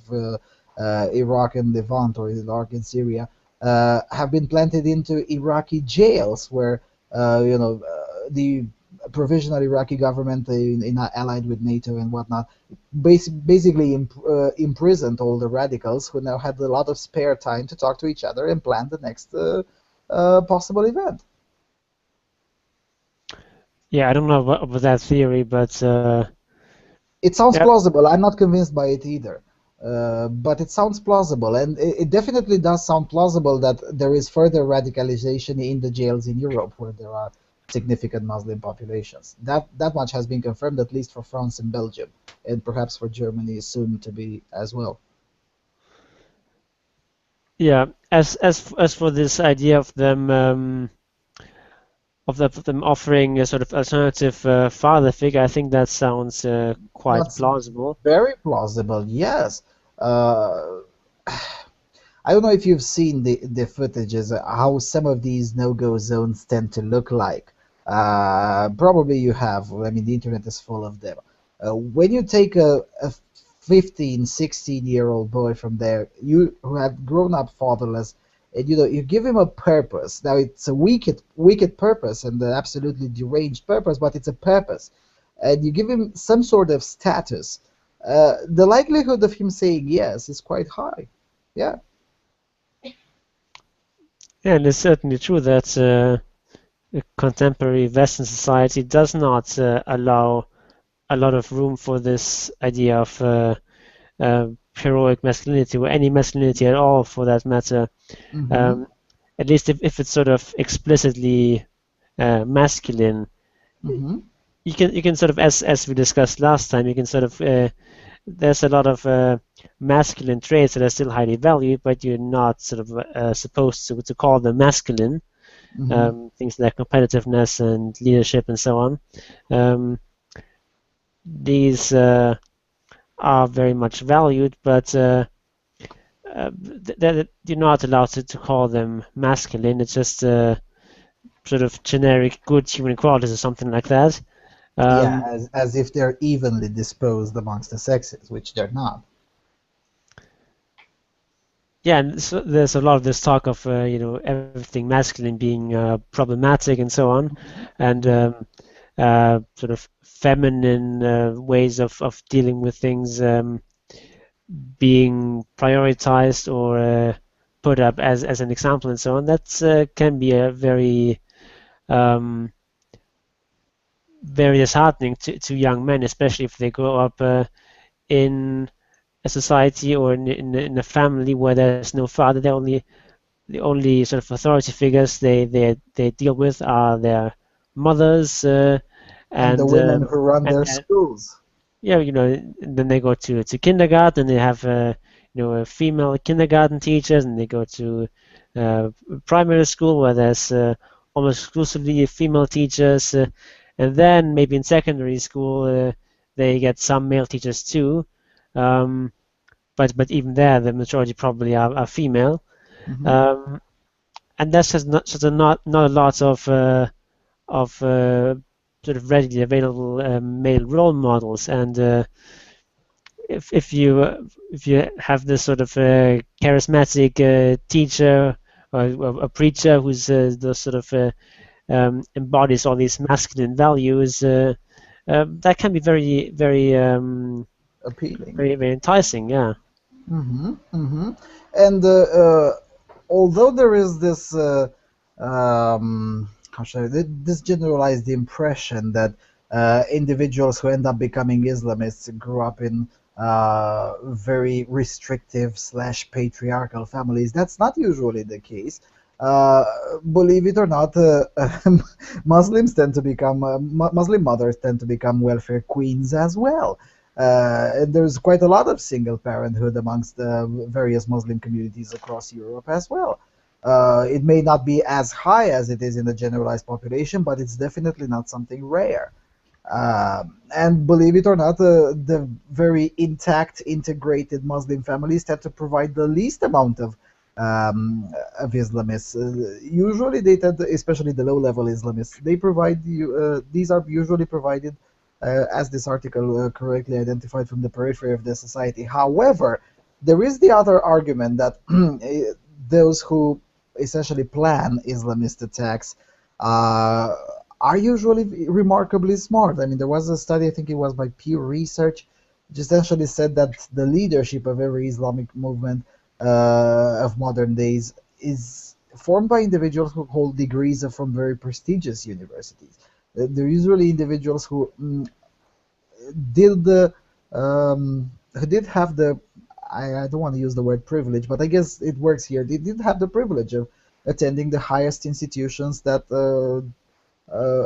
Iraq and Levant, or Iraq and Syria, have been planted into Iraqi jails, where the provisional Iraqi government, allied with NATO and whatnot, basically imprisoned all the radicals who now had a lot of spare time to talk to each other and plan the next possible event. yeah. I don't know about that theory, but It sounds yeah, plausible. I'm not convinced by it either. But it sounds plausible, and it definitely does sound plausible that there is further radicalization in the jails in Europe where there are significant Muslim populations. That much has been confirmed, at least for France and Belgium, and perhaps for Germany soon to be as well. yeah. As for this idea of them of them offering a sort of alternative father figure, I think that sounds quite That's plausible. very plausible, yes. Uh, I don't know if you've seen the footages, how some of these no-go zones tend to look like. Probably you have. I mean, the internet is full of them. When you take a 15, 16-year-old boy from there, you who have grown up fatherless, and you give him a purpose. Now it's a wicked purpose and an absolutely deranged purpose, but it's a purpose, and you give him some sort of status. The likelihood of him saying yes is quite high. Yeah. Yeah, and it's certainly true that contemporary Western society does not allow a lot of room for this idea of heroic masculinity or any masculinity at all, for that matter. Mm-hmm. At least if it's sort of explicitly masculine, Mm-hmm. you can sort of, as we discussed last time, you can sort of there's a lot of masculine traits that are still highly valued, but you're not sort of supposed to call them masculine. Mm-hmm. Things like competitiveness and leadership and so on. These are very much valued, but you're not allowed to call them masculine. It's just sort of generic good human qualities or something like that. Yeah, Um, as if they're evenly disposed amongst the sexes, which they're not. yeah, and so there's a lot of this talk of everything masculine being problematic and so on, and sort of feminine ways of dealing with things being prioritized or put up as an example and so on. That can be a um, very disheartening to young men, especially if they grow up in a society or in a family where there's no father. The only sort of authority figures they deal with are their mothers, And the and women who run their and schools. yeah, then they go to kindergarten. They have a female kindergarten teachers, and they go to uh, primary school where there's almost exclusively female teachers, and then maybe in secondary school they get some male teachers too, um, but even there the majority probably are female, Mm-hmm. um, and that's just not a lot of sort of readily available male role models, and if you have this sort of charismatic teacher or a preacher who's the sort of embodies all these masculine values, that can be Appealing. very enticing. Yeah. Mm-hmm. Mm-hmm. And although there is this, how should I, this generalized impression that individuals who end up becoming Islamists grew up in very restrictive slash patriarchal families, that's not usually the case. Uh, Believe it or not, Muslims tend to become Muslim mothers tend to become welfare queens as well. And there's quite a lot of single parenthood amongst the various Muslim communities across Europe as well. It may not be as high as it is in the generalized population, but it's definitely not something rare. And believe it or not, the very intact, integrated Muslim families tend to provide the least amount of Islamists. Usually, they tend to, especially the low-level Islamists, they provide you. These are usually provided, as this article correctly identified, from the periphery of the society. However, there is the other argument that those who essentially plan Islamist attacks uh, are usually remarkably smart. I mean, there was a study, I think it was by Pew Research, which essentially said that the leadership of every Islamic movement of modern days is formed by individuals who hold degrees from very prestigious universities. They're usually individuals who did the who did have the I don't want to use the word privilege, but I guess it works here. They did have the privilege of attending the highest institutions that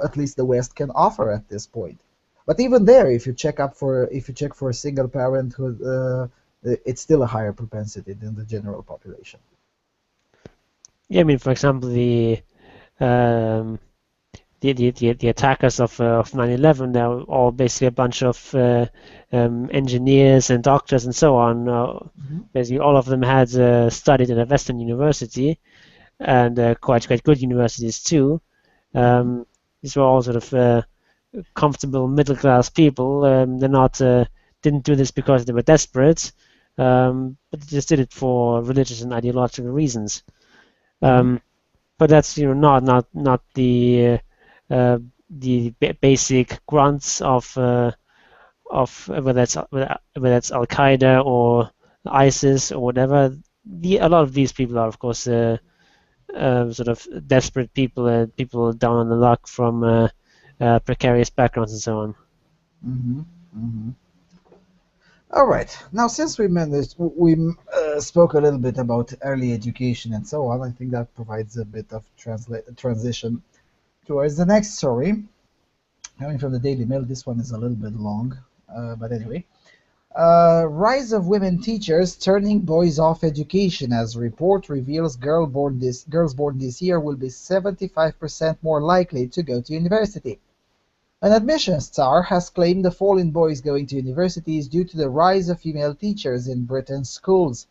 at least the West can offer at this point. But even there, if you check for a single parenthood, it's still a higher propensity than the general population. Yeah, I mean, for example, um, the attackers of 9/11, they're all basically a bunch of engineers and doctors and so on. Mhm. Basically, all of them had studied at a Western university, and quite good universities too. Mhm. These were all sort of comfortable middle class people. They're not didn't do this because they were desperate, but they just did it for religious and ideological reasons. Mhm. Um, but that's not uh, the basic grunts of whether that's Al Qaeda or ISIS or whatever. A lot of these people are, of course, sort of desperate people, people down on the luck from precarious backgrounds and so on. Mhm. Mhm. All right. Now, since we spoke a little bit about early education and so on, I think that provides a bit of transition towards the next story. Coming from the Daily Mail, this one is a little bit long, but anyway. Rise of women teachers turning boys off education as report reveals girls born this year will be 75% more likely to go to university. An admissions czar has claimed the fall in boys going to university is due to the rise of female teachers in Britain's schools.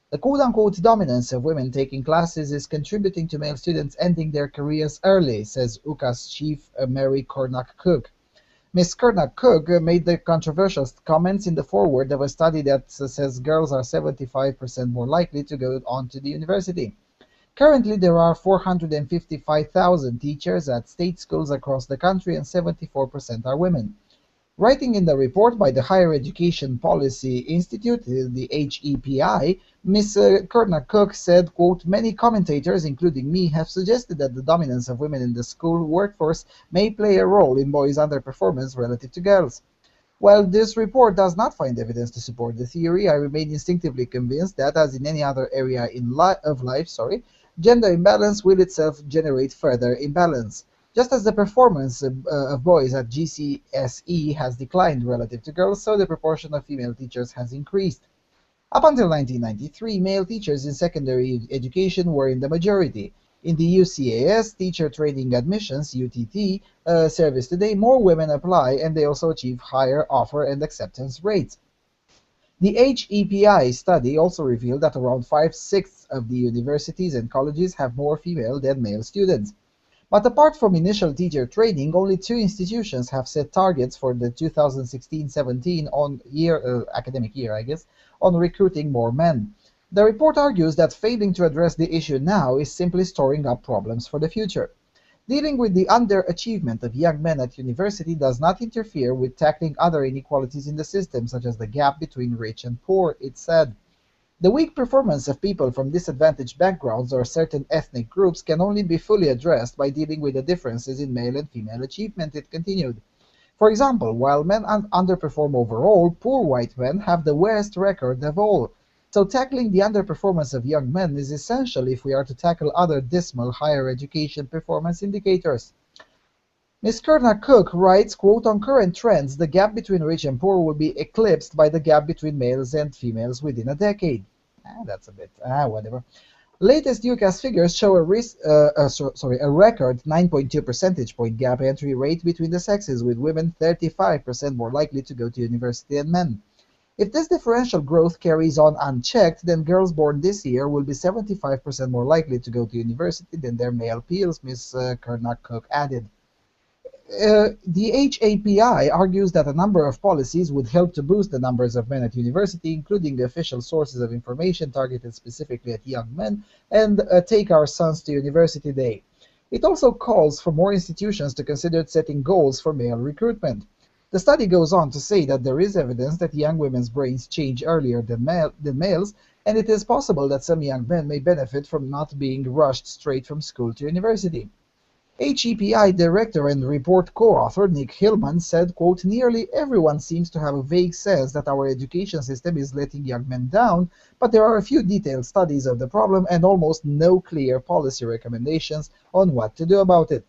The quote-unquote dominance of women taking classes is contributing to male students ending their careers early, says UCA's chief Mary Cornock-Cook. Ms. Kernock-Cook made the controversial comments in the foreword of a study that says girls are 75% more likely to go on to the university. Currently, there are 455,000 teachers at state schools across the country, and 74% are women. Writing in the report by the Higher Education Policy Institute, the HEPI, Ms. Kernock-Cook said, quote, many commentators, including me, have suggested that the dominance of women in the school workforce may play a role in boys' underperformance relative to girls. While this report does not find evidence to support the theory, I remain instinctively convinced that, as in any other area of life, gender imbalance will itself generate further imbalance. Just as the performance of boys at GCSE has declined relative to girls, so the proportion of female teachers has increased. Up until 1993, male teachers in secondary education were in the majority. In the UCAS Teacher Training Admissions (UTT) service today, more women apply, and they also achieve higher offer and acceptance rates. The HEPI study also revealed that around 5/6 of the universities and colleges have more female than male students. But apart from initial teacher training, only 2 institutions have set targets for the 2016-17 academic year, on recruiting more men. The report argues that failing to address the issue now is simply storing up problems for the future. Dealing with the underachievement of young men at university does not interfere with tackling other inequalities in the system, such as the gap between rich and poor, it said. The weak performance of people from disadvantaged backgrounds or certain ethnic groups can only be fully addressed by dealing with the differences in male and female achievement, it continued. For example, while men underperform overall, poor white men have the worst record of all. So tackling the underperformance of young men is essential if we are to tackle other dismal higher education performance indicators. Ms. Kernock-Cook writes, quote, on current trends, the gap between rich and poor will be eclipsed by the gap between males and females within a decade. That's a bit, whatever. Latest UCAS figures show a record 9.2 percentage point gap entry rate between the sexes, with women 35% more likely to go to university than men. If this differential growth carries on unchecked, then girls born this year will be 75% more likely to go to university than their male peers, Ms. Kernock-Cook added. The HAPI argues that a number of policies would help to boost the numbers of men at university, including official sources of information targeted specifically at young men, and Take Our Sons to University Day. It also calls for more institutions to consider setting goals for male recruitment. The study goes on to say that there is evidence that young women's brains change earlier than males, and it is possible that some young men may benefit from not being rushed straight from school to university. HEPI director and report co-author Nick Hillman said, quote, nearly everyone seems to have a vague sense that our education system is letting young men down, but there are a few detailed studies of the problem and almost no clear policy recommendations on what to do about it.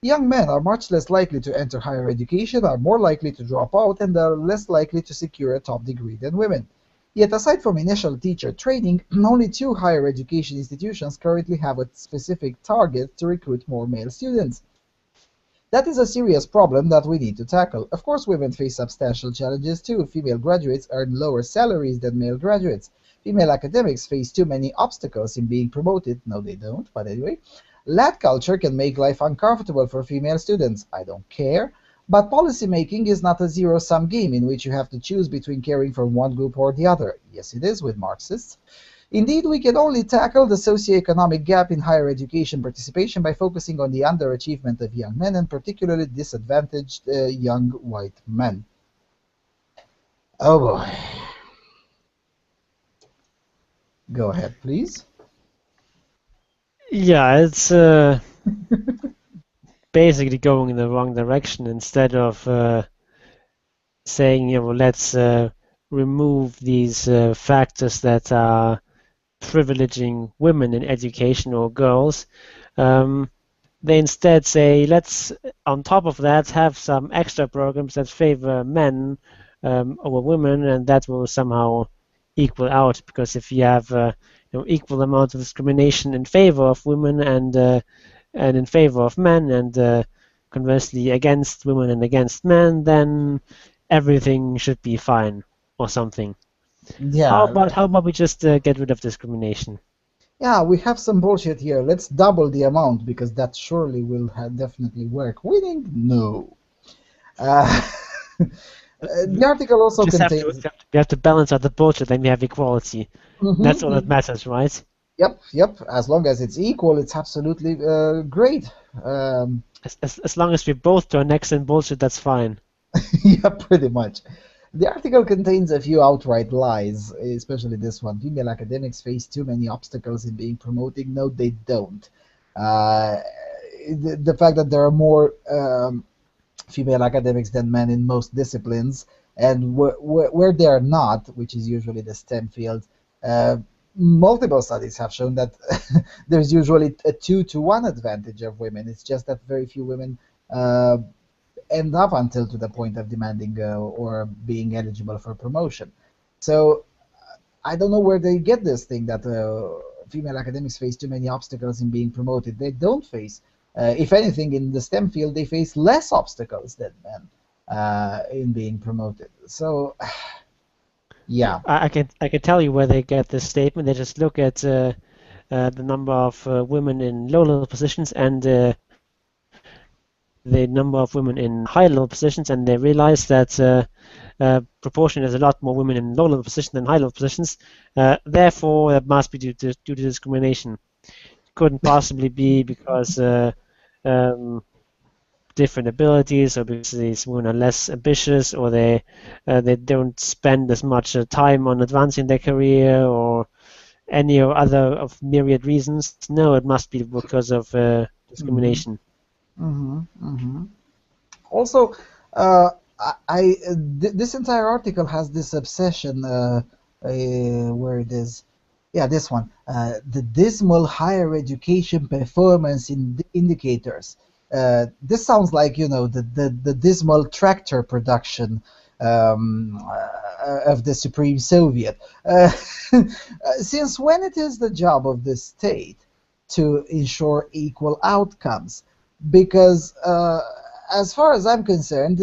Young men are much less likely to enter higher education, are more likely to drop out, and are less likely to secure a top degree than women. Yet aside from initial teacher training, only 2 higher education institutions currently have a specific target to recruit more male students. That is a serious problem that we need to tackle. Of course, women face substantial challenges too. Female graduates earn lower salaries than male graduates. Female academics face too many obstacles in being promoted. No, they don't, but anyway. Lad culture can make life uncomfortable for female students. I don't care. But policymaking is not a zero-sum game in which you have to choose between caring for one group or the other. Yes, it is with Marxists. Indeed, we can only tackle the socioeconomic gap in higher education participation by focusing on the underachievement of young men and particularly disadvantaged young white men. Oh boy. Go ahead, please. Yeah, it's basically going in the wrong direction. Instead of saying, let's remove these factors that are privileging women in education or girls. They instead say, let's, on top of that, have some extra programs that favor men over women, and that will somehow equal out. Because if you have equal amount of discrimination in favor of women and in favor of men, and conversely against women and against men, then everything should be fine or something. How Yeah, about we just get rid of discrimination? yeah, we have some bullshit here. Let's double the amount because that surely will definitely work. Winning? No. Uh, the article also Just have to contains. we have to balance out the bullshit, then we have equality. That's all that Mhm. matters, right? Yep, yep. As long as it's equal, it's absolutely great. As long as we both do our necks in bullshit, that's fine. Yeah, pretty much. The article contains a few outright lies, especially this one. Female academics face too many obstacles in being promoted. No, they don't. Uh, the fact that there are more female academics than men in most disciplines, and where they are not, which is usually the STEM field, uh, multiple studies have shown that there's usually a 2-to-1 advantage of women. It's just that very few women uh, end up until to the point of demanding or being eligible for promotion. So I don't know where they get this thing that female academics face too many obstacles in being promoted. They don't face, if anything, in the STEM field, they face less obstacles than men in being promoted. So, yeah. I can tell you where they get this statement. They just look at the number of women in low-level positions and the number of women in high-level positions, and they realize that proportion is a lot more women in low-level positions than high-level positions. Therefore, that must be due to discrimination. It couldn't possibly be because um, different abilities, or because these women are less ambitious, or they don't spend as much time on advancing their career, or any or other of myriad reasons. No, it must be because of Hmm. discrimination. Hmm. Hmm. Also, uh, this entire article has this obsession. Where it is, yeah, this one. The dismal higher education performance indicators. This sounds like the dismal tractor production of the Supreme Soviet. Since when it is the job of the state to ensure equal outcomes? Because as far as I'm concerned,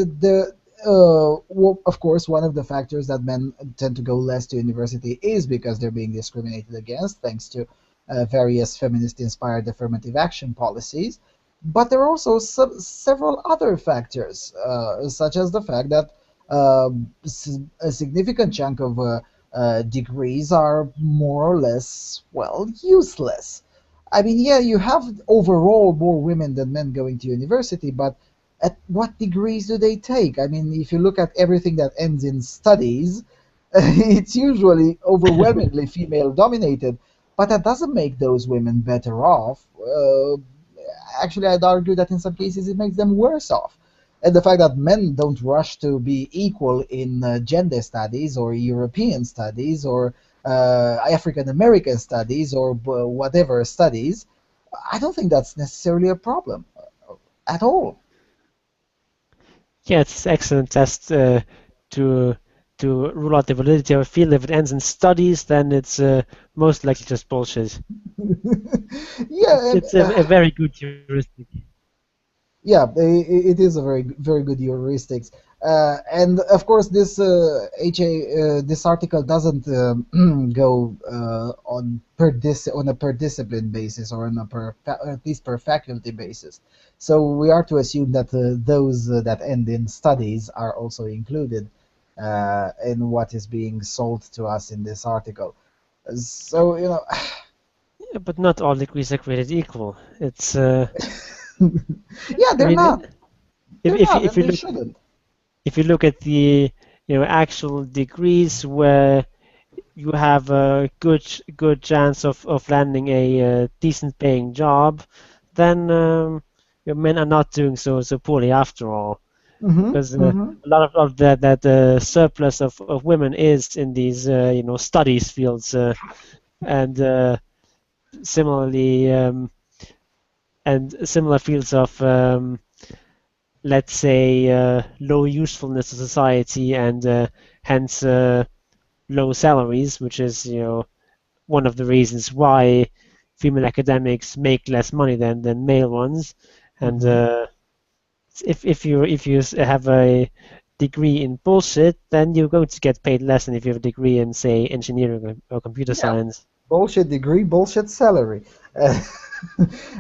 of course, one of the factors that men tend to go less to university is because they're being discriminated against, thanks to various feminist-inspired affirmative action policies. But there are also several other factors, such as the fact that a significant chunk of degrees are more or less, well, useless. I mean, yeah, you have overall more women than men going to university, but at what degrees do they take? I mean, if you look at everything that ends in studies, it's usually overwhelmingly female dominated, but that doesn't make those women better off. Actually, I'd argue that in some cases it makes them worse off. And the fact that men don't rush to be equal in gender studies or European studies or African American studies or whatever studies, I don't think that's necessarily a problem at all. Yeah, it's an excellent test to to rule out the validity of a field. If it ends in studies, then it's most likely just bullshit. Yeah, and, It's a very good heuristic. yeah, it is a very good heuristics. And of course, this article doesn't go on a per discipline basis or on a at least per faculty basis. So we are to assume that those that end in studies are also included in what is being sold to us in this article. So But not all degrees are created equal. It's yeah, I mean, if they're if you, not, if and you they look shouldn't. if you look at the actual degrees where you have a good chance of landing a decent paying job, then your men are not doing so poorly after all. because a lot of that surplus of women is in these studies fields, and similarly and similar fields of let's say low usefulness to society, and hence low salaries, which is one of the reasons why female academics make less money than male ones. And if you have a degree in bullshit, then you're going to get paid less than if you have a degree in, say, engineering or computer science. Bullshit degree, bullshit salary.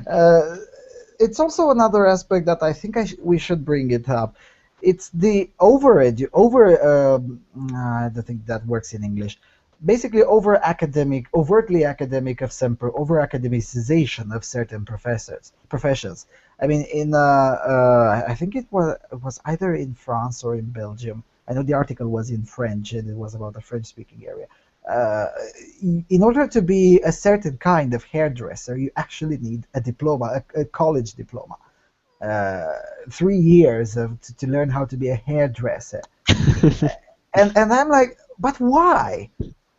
Uh, it's also another aspect that I think we should bring it up. It's the I don't think that works in English. Basically, overtly academic of some over academicization of certain professions. I mean, I think it was either in France or in Belgium. I know the article was in French and it was about a French-speaking area. Uh, in order to be a certain kind of hairdresser, you actually need a diploma, a college diploma. 3 years to learn how to be a hairdresser. And I'm like, but why?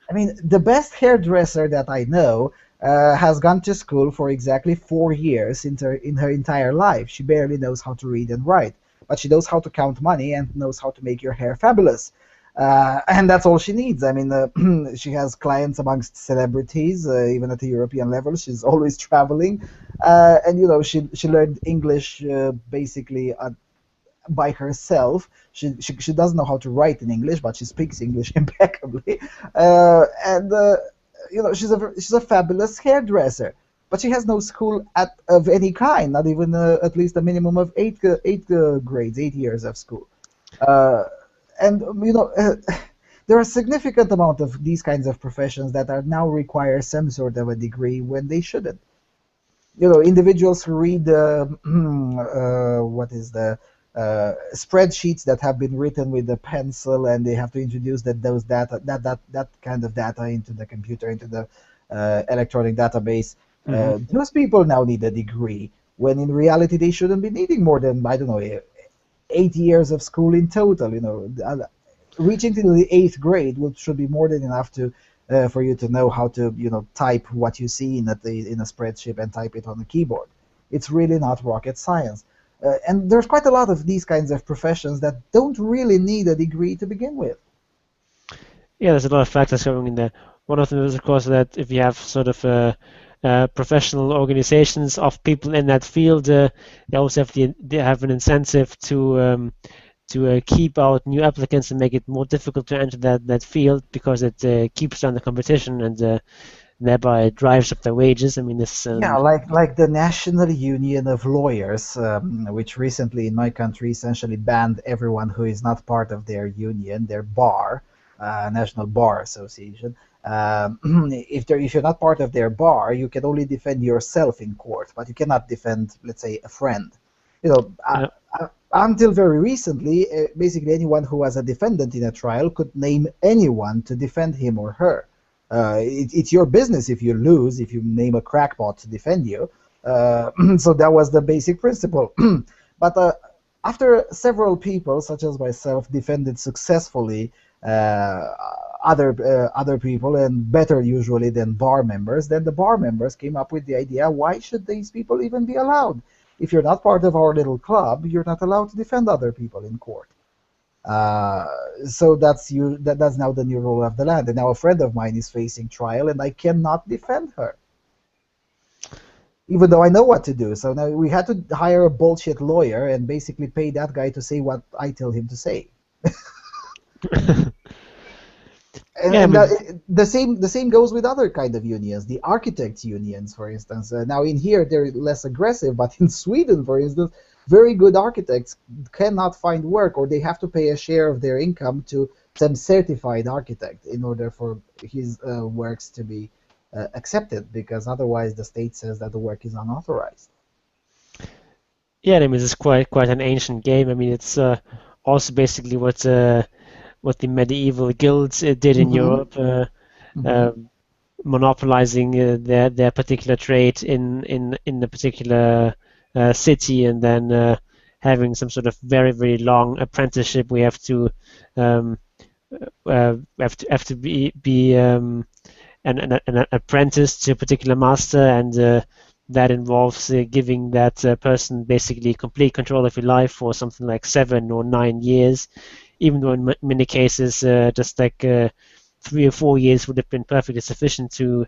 I mean, the best hairdresser that I know has gone to school for exactly 4 years in her entire life. She barely knows how to read and write, but she knows how to count money and knows how to make your hair fabulous. And that's all she needs. I mean, she has clients amongst celebrities, even at the European level. She's always traveling, and she learned English basically by herself. She doesn't know how to write in English, but she speaks English impeccably. And she's a fabulous hairdresser, but she has no school of any kind, not even at least a minimum of eight grades, 8 years of school. Uh, and there are a significant amount of these kinds of professions that are now require some sort of a degree when they shouldn't. Individuals who read what is the spreadsheets that have been written with a pencil, and they have to introduce those data, that kind of data into the computer, into the electronic database. Those people now need a degree, when in reality they shouldn't be needing more than, I don't know, 8 years of school in total. Reaching to the 8th grade should be more than enough for you to know how to type what you see in a spreadsheet and type it on a keyboard. It's really not rocket science. And there's quite a lot of these kinds of professions that don't really need a degree to begin with. Yeah, there's a lot of factors going in there. One of them is, of course, that if you have sort of professional organizations of people in that field, they also they have an incentive to keep out new applicants and make it more difficult to enter that field, because it keeps down the competition and thereby drives up their wages. I mean, this. Yeah, like the National Union of Lawyers, which recently in my country essentially banned everyone who is not part of their union, their bar, National Bar Association. If you're not part of their bar, you can only defend yourself in court, but you cannot defend, let's say, a friend. Until very recently, basically anyone who was a defendant in a trial could name anyone to defend him or her. It's your business if you lose, if you name a crackpot to defend you. So that was the basic principle. But after several people, such as myself, defended successfully other people, and better usually than bar members, then the bar members came up with the idea: why should these people even be allowed? If you're not part of our little club, you're not allowed to defend other people in court. So that's now the new rule of the land. And now a friend of mine is facing trial, and I cannot defend her, even though I know what to do. So now we had to hire a bullshit lawyer and basically pay that guy to say what I tell him to say. The same goes with other kind of unions, the architects unions, for instance. Now in here they're less aggressive, but in Sweden, for instance, very good architects cannot find work, or they have to pay a share of their income to some certified architect in order for his works to be accepted, because otherwise the state says that the work is unauthorized. Yeah, I mean, it's quite an ancient game. I mean, it's also basically what the medieval guilds did in Europe, monopolizing their particular trade in the particular city, and then having some sort of very, very long apprenticeship. We have to be an apprentice to a particular master, and that involves giving that person basically complete control of your life for something like 7 or 9 years, even though in many cases just like 3 or 4 years would have been perfectly sufficient to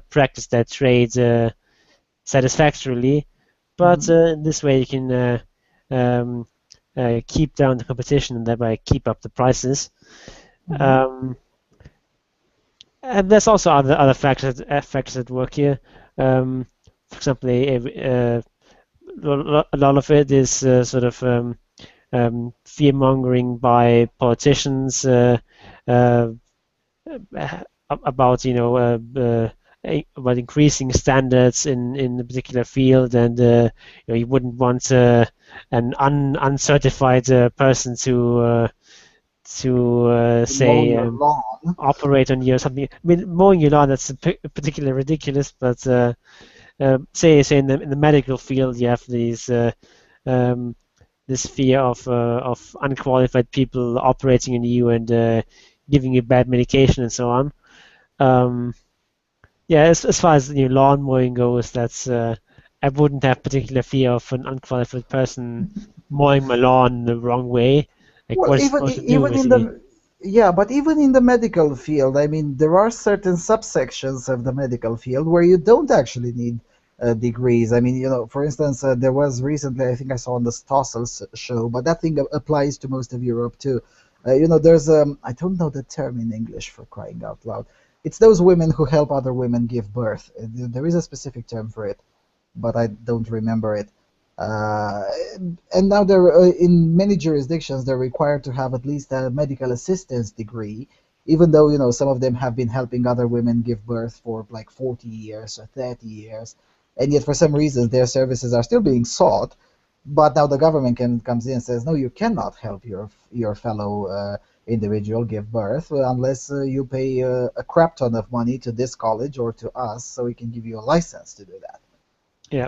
practice that trade satisfactorily. But in this way you can um, keep down the competition and thereby keep up the prices. And there's also other factors at work here. For example, a lot of it is sort of fear mongering by politicians about about increasing standards in a particular field, and you wouldn't want an uncertified person to Mow say your lawn. operate on you or something. I mean, mowing your lawn, that's particularly ridiculous, but say in the medical field, you have um, this fear of unqualified people operating on you and giving you bad medication and so on. Yeah, as far as lawn mowing goes, that's I wouldn't have particular fear of an unqualified person mowing my lawn the wrong way. Like, Well, what is he even supposed to do, even in basically? the yeah, but even in the medical field, I mean, there are certain subsections of the medical field where you don't actually need degrees. I mean, for instance, there was recently, I think I saw on the Stossels show, but that thing applies to most of Europe too. There's I don't know the term in English, for crying out loud. It's those women who help other women give birth. There is a specific term for it, but I don't remember it. Uh, and now in many jurisdictions they're required to have at least a medical assistance degree, even though some of them have been helping other women give birth for like 40 years or 30 years, and yet for some reason their services are still being sought. But now the government comes in and says, no, you cannot help your fellow individual give birth unless you pay a crap ton of money to this college or to us, so we can give you a license to do that. Yeah,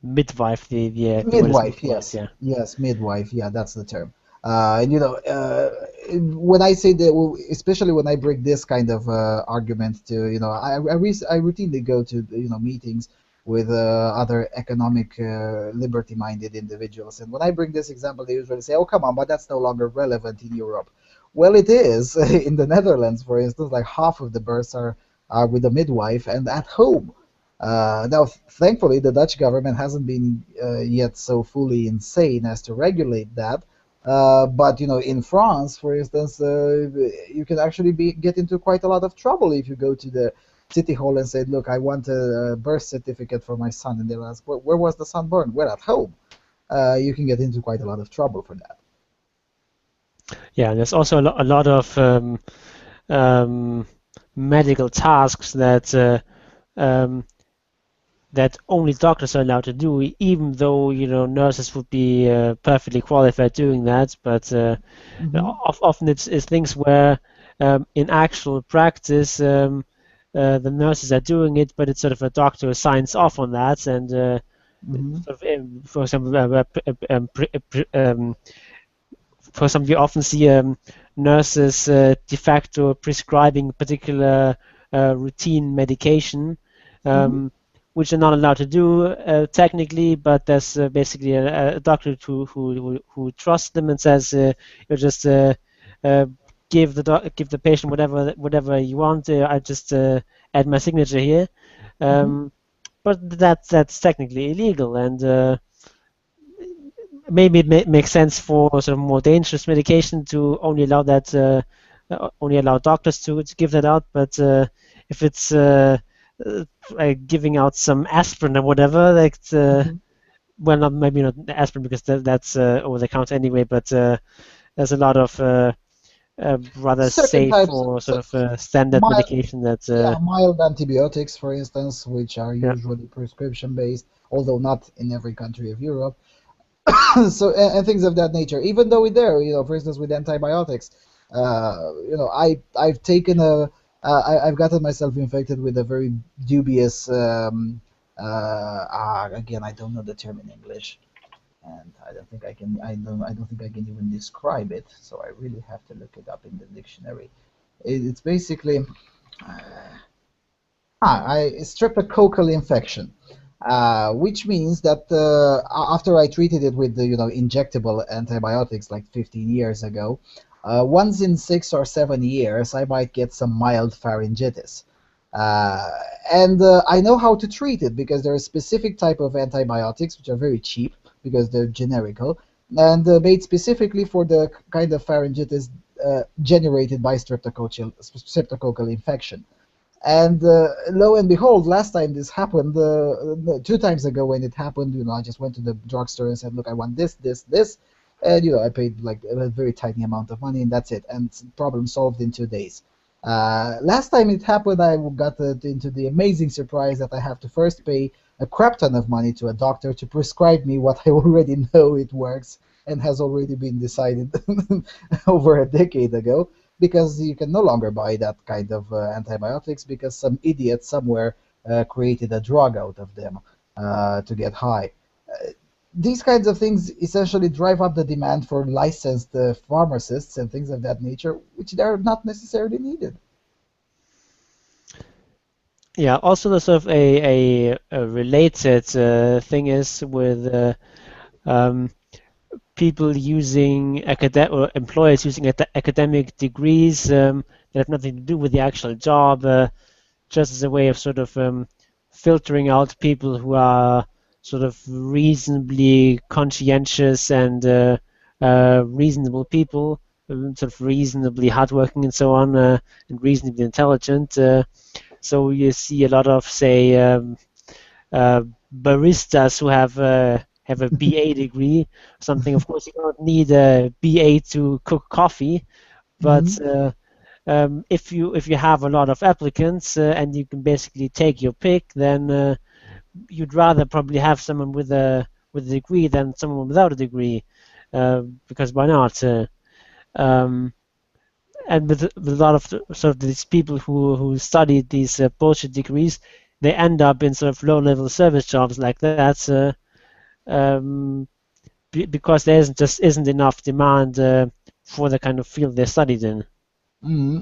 midwife, the word is Midwife, midwife. yes, Yeah. yes, midwife, yeah, that's the term. And when I say that, especially when I bring this kind of argument to, I routinely go to meetings with other economic liberty-minded individuals, and when I bring this example, they usually say, "Oh, come on, but that's no longer relevant in Europe." Well, it is. In the Netherlands, for instance, like half of the births are with a midwife and at home. Now, thankfully, the Dutch government hasn't been yet so fully insane as to regulate that. But in France, for instance, you can actually get into quite a lot of trouble if you go to the city hall and say, "Look, I want a birth certificate for my son," and they'll ask, "Where was the son born?" "Well, at home." You can get into quite a lot of trouble for that. Yeah, and there's also a lot of um, medical tasks um, that only doctors are allowed to do, even though nurses would be perfectly qualified doing that. But Hmm. often it's things where in actual practice the nurses are doing it, but it's sort of a doctor who signs off on that, and Hmm. sort of, for example, for example, you often see nurses de facto prescribing particular routine medication, Hmm. um, which they're not allowed to do technically, but there's basically a doctor who trusts them and says, you just uh, give the patient whatever you want. I just add my signature here. Hmm. Um, but that's technically illegal, and maybe it makes sense for sort of more dangerous medication to only allow doctors to give that out. But if it's like giving out some aspirin or whatever, like Hmm. well, not maybe not aspirin because that's over the counter anyway. But there's a lot of rather Certain safe types, or sort of standard mild, medication that yeah, mild antibiotics, for instance, which are yeah. usually prescription based, although not in every country of Europe. So and things of that nature. Even though with there, for instance, with antibiotics, I've taken I've gotten myself infected with a very dubious. Again, I don't know the term in English. and I don't think I can. I don't think I can even describe it. So I really have to look it up in the dictionary. It's basically streptococcal infection, which means that after I treated it with the injectable antibiotics like 15 years ago, once in 6 or 7 years I might get some mild pharyngitis. Uh, and I know how to treat it because there are specific type of antibiotics which are very cheap because they're generical and made specifically for the kind of pharyngitis generated by streptococcal infection. And lo and behold, last time this happened, 2 times ago when it happened, I just went to the drugstore and said, "Look, I want this, this, this," and I paid like a very tiny amount of money, and that's it. And problem solved in 2 days. Last time it happened, I got into the amazing surprise that I have to first pay a crap ton of money to a doctor to prescribe me what I already know it works and has already been decided over a decade ago, because you can no longer buy that kind of antibiotics because some idiot somewhere created a drug out of them to get high. These kinds of things essentially drive up the demand for licensed pharmacists and things of that nature, which are not necessarily needed. Yeah, also the sort of a related thing is with um, people using academic or employers using academic degrees that have nothing to do with the actual job, just as a way of sort of filtering out people who are sort of reasonably conscientious and reasonable people, sort of reasonably hardworking and so on, and reasonably intelligent. So you see a lot of, say, uh, baristas who have a BA degree, something. Of course, you don't need a BA to cook coffee, but Hmm. if you have a lot of applicants and you can basically take your pick, then you'd rather probably have someone with a degree than someone without a degree, because why not? Um, and with a lot of sort of these people who studied these bullshit degrees, they end up in sort of low-level service jobs like that, um, because there isn't enough demand for the kind of field they studied in.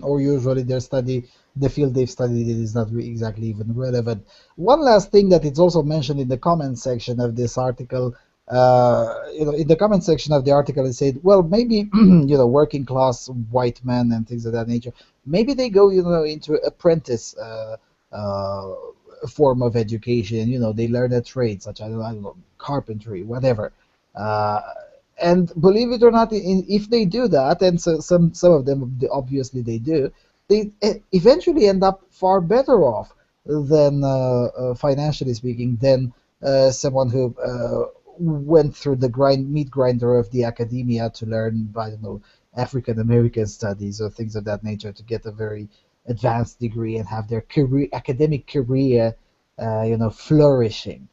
Or usually the field they've studied it is not exactly even relevant. One last thing that it's also mentioned in the comment section of this article, in the comment section of the article, it said, well, maybe, working class white men and things of that nature, maybe they go, into apprentice uh, form of education. They learn a trade, such as, I don't know, carpentry, whatever. Uh, and believe it or not, if they do that, and so some of them obviously they do, they eventually end up far better off than financially speaking than someone who went through the meat grinder of the academia to learn, I don't know, African American studies or things of that nature to get a very advanced degree and have their academic career flourishing.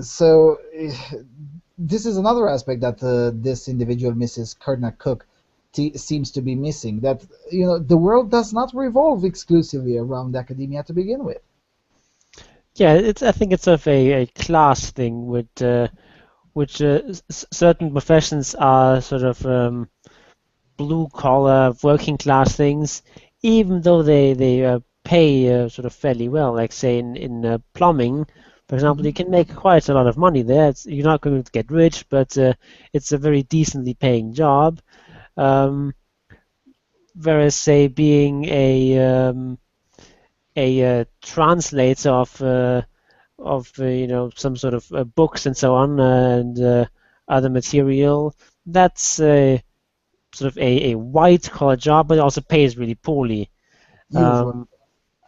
So this is another aspect that this individual, Mrs. Kurna Cook, seems to be missing. That the world does not revolve exclusively around academia to begin with. Yeah, I think it's sort of a class thing with which certain professions are sort of blue collar working class things, even though they pay sort of fairly well. Like say in plumbing, for example, you Mhm. can make quite a lot of money there. You're not going to get rich, but it's a very decently paying job. Um, Whereas say being a translator of some sort of books and so on and other material, that's sort of a white collar job, but it also pays really poorly. Usually, Um,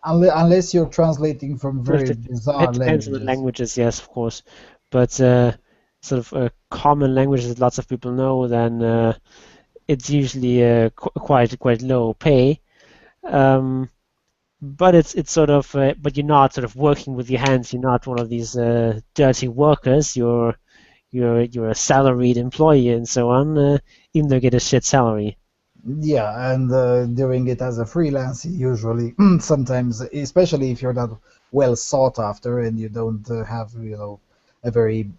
unless you're translating from sort very of bizarre depends on the languages. languages, yes, of course, but sort of common languages that lots of people know, then it's usually quite low pay. Um, but it's sort of but you're not sort of working with your hands. You're not one of these dirty workers. You're a salaried employee and so on, even though you get a shit salary. Yeah, and doing it as a freelance usually sometimes, especially if you're not well sought after and you don't have a very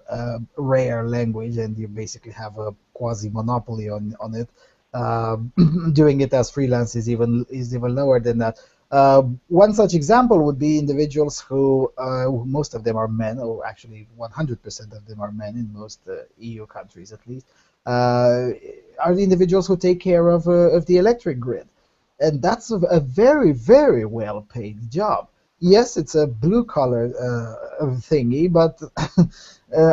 rare language, and you basically have a quasi monopoly on it. Doing it as freelance is even lower than that. One such example would be individuals who, most of them are men, or actually 100% of them are men in most EU countries at least, are the individuals who take care of the electric grid. And that's a very, very well paid job. Yes, it's a blue collar thingy, but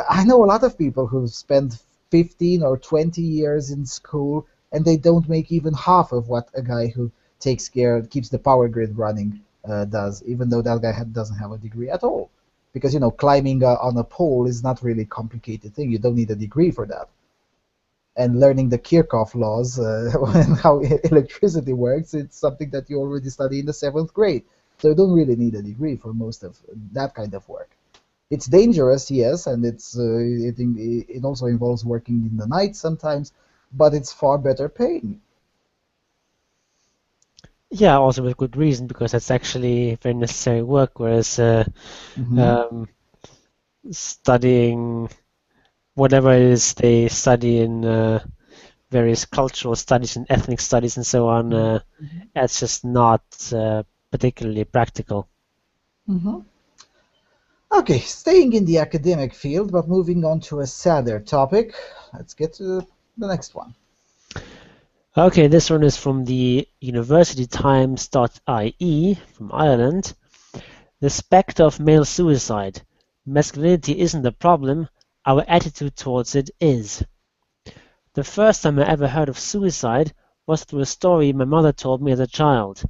I know a lot of people who spend 15 or 20 years in school and they don't make even half of what a guy who keeps the power grid running does, even though that guy doesn't have a degree at all. Because, climbing on a pole is not really a complicated thing. You don't need a degree for that. And learning the Kirchhoff laws and how electricity works, it's something that you already study in the 7th grade. So you don't really need a degree for most of that kind of work. It's dangerous, yes, and it also involves working in the night sometimes, but it's far better paying. Yeah, also with good reason, because that's actually very necessary work, whereas studying whatever it is they study in various cultural studies and ethnic studies and so on, that's just not particularly practical. Okay, staying in the academic field, but moving on to a sadder topic. Let's get to the next one. Okay, this one is from the universitytimes.ie from Ireland. The spectre of male suicide. Masculinity isn't the problem, our attitude towards it is. The first time I ever heard of suicide was through a story my mother told me as a child.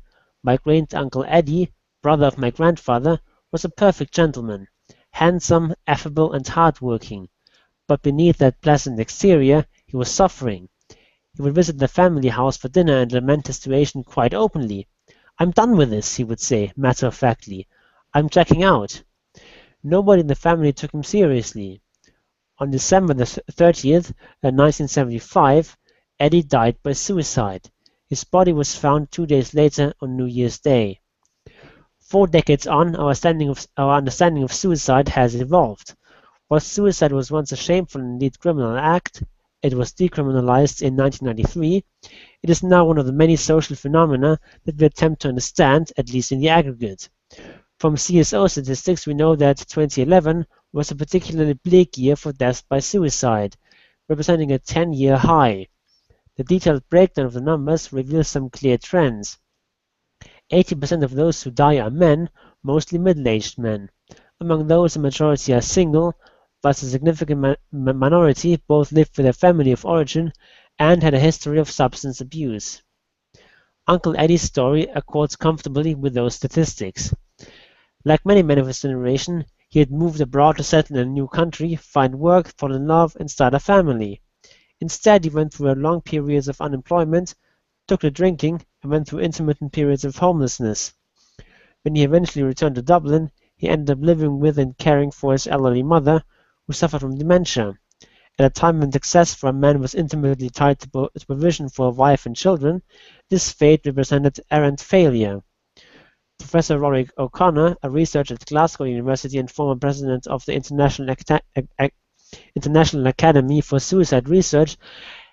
My great-uncle Eddie, brother of my grandfather, was a perfect gentleman, handsome, affable, and hard-working. But beneath that pleasant exterior, he was suffering. He would visit the family house for dinner and lament his situation quite openly. "I'm done with this," he would say, matter-of-factly. "I'm checking out." Nobody in the family took him seriously. On December the 30th, 1975, Eddie died by suicide. His body was found 2 days later on New Year's Day. 4 decades on, our understanding of suicide has evolved. While suicide was once a shameful and indeed criminal act, it was decriminalized in 1993. It is now one of the many social phenomena that we attempt to understand, at least in the aggregate. From CSO statistics, we know that 2011 was a particularly bleak year for deaths by suicide, representing a 10-year high. The detailed breakdown of the numbers reveals some clear trends. 80% of those who die are men, mostly middle-aged men. Among those, a majority are single, but a significant minority both lived with their family of origin and had a history of substance abuse. Uncle Eddie's story accords comfortably with those statistics. Like many men of his generation, he had moved abroad to settle in a new country, find work, fall in love, and start a family. Instead, he went through long periods of unemployment, took to drinking, and went through intermittent periods of homelessness. When he eventually returned to Dublin, he ended up living with and caring for his elderly mother, who suffered from dementia. At a time when success for a man was intimately tied to provision for a wife and children, this fate represented errant failure. Professor Rory O'Connor, a researcher at Glasgow University and former president of the International Academy for Suicide Research,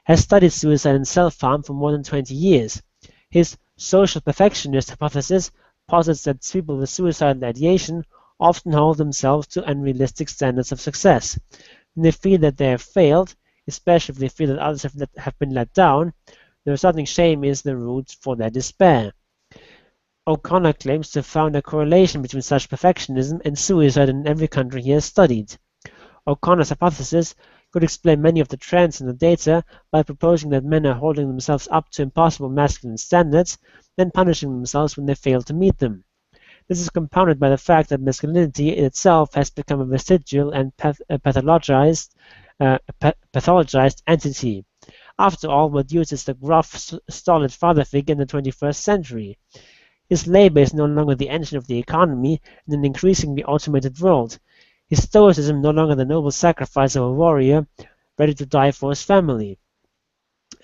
has studied suicide and self-harm for more than 20 years. His social perfectionist hypothesis posits that people with suicidal ideation often hold themselves to unrealistic standards of success. When they feel that they have failed, especially if they feel that others have been let down, the resulting shame is the root for their despair. O'Connor claims to have found a correlation between such perfectionism and suicide in every country he has studied. O'Connor's hypothesis could explain many of the trends in the data by proposing that men are holding themselves up to impossible masculine standards, then punishing themselves when they fail to meet them. This is compounded by the fact that masculinity itself has become a vestigial and pathologized entity. After all, what uses the gruff, stolid father figure in the 21st century? His labor is no longer the engine of the economy in an increasingly automated world. His stoicism no longer the noble sacrifice of a warrior ready to die for his family.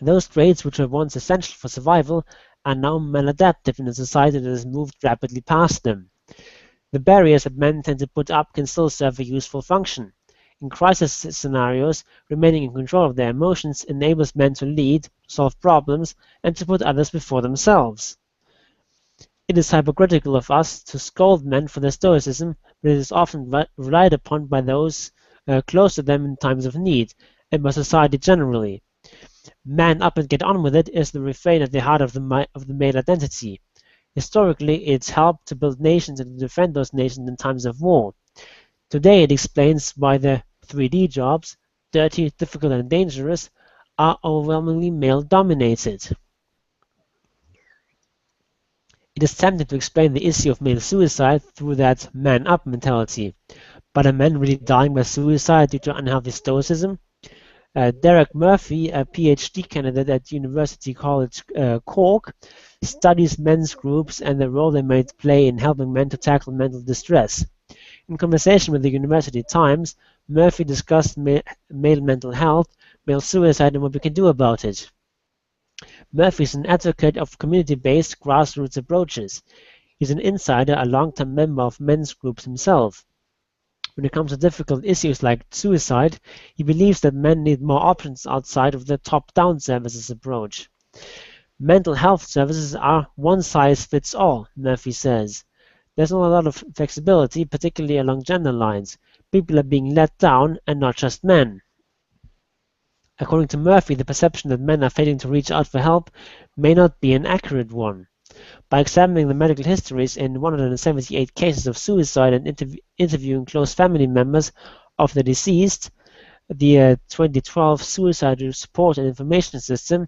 Those traits which were once essential for survival are now maladaptive in a society that has moved rapidly past them. The barriers that men tend to put up can still serve a useful function. In crisis scenarios, remaining in control of their emotions enables men to lead, solve problems, and to put others before themselves. It is hypocritical of us to scold men for their stoicism, but it is often relied upon by those close to them in times of need, and by society generally. Man up and get on with it is the refrain at the heart of the male identity. Historically, it's helped to build nations and to defend those nations in times of war. Today, it explains why the 3D jobs, dirty, difficult, and dangerous, are overwhelmingly male-dominated. It is tempting to explain the issue of male suicide through that man-up mentality. But are men really dying by suicide due to unhealthy stoicism? Derek Murphy, a PhD candidate at University College Cork, studies men's groups and the role they might play in helping men to tackle mental distress. In conversation with the University Times, Murphy discussed male mental health, male suicide, and what we can do about it. Murphy is an advocate of community-based grassroots approaches. He's an insider, a long-term member of men's groups himself. When it comes to difficult issues like suicide, he believes that men need more options outside of the top-down services approach. Mental health services are one-size-fits-all, Murphy says. There's not a lot of flexibility, particularly along gender lines. People are being let down, and not just men. According to Murphy, the perception that men are failing to reach out for help may not be an accurate one. By examining the medical histories in 178 cases of suicide and interviewing close family members of the deceased, the 2012 Suicide Support and Information System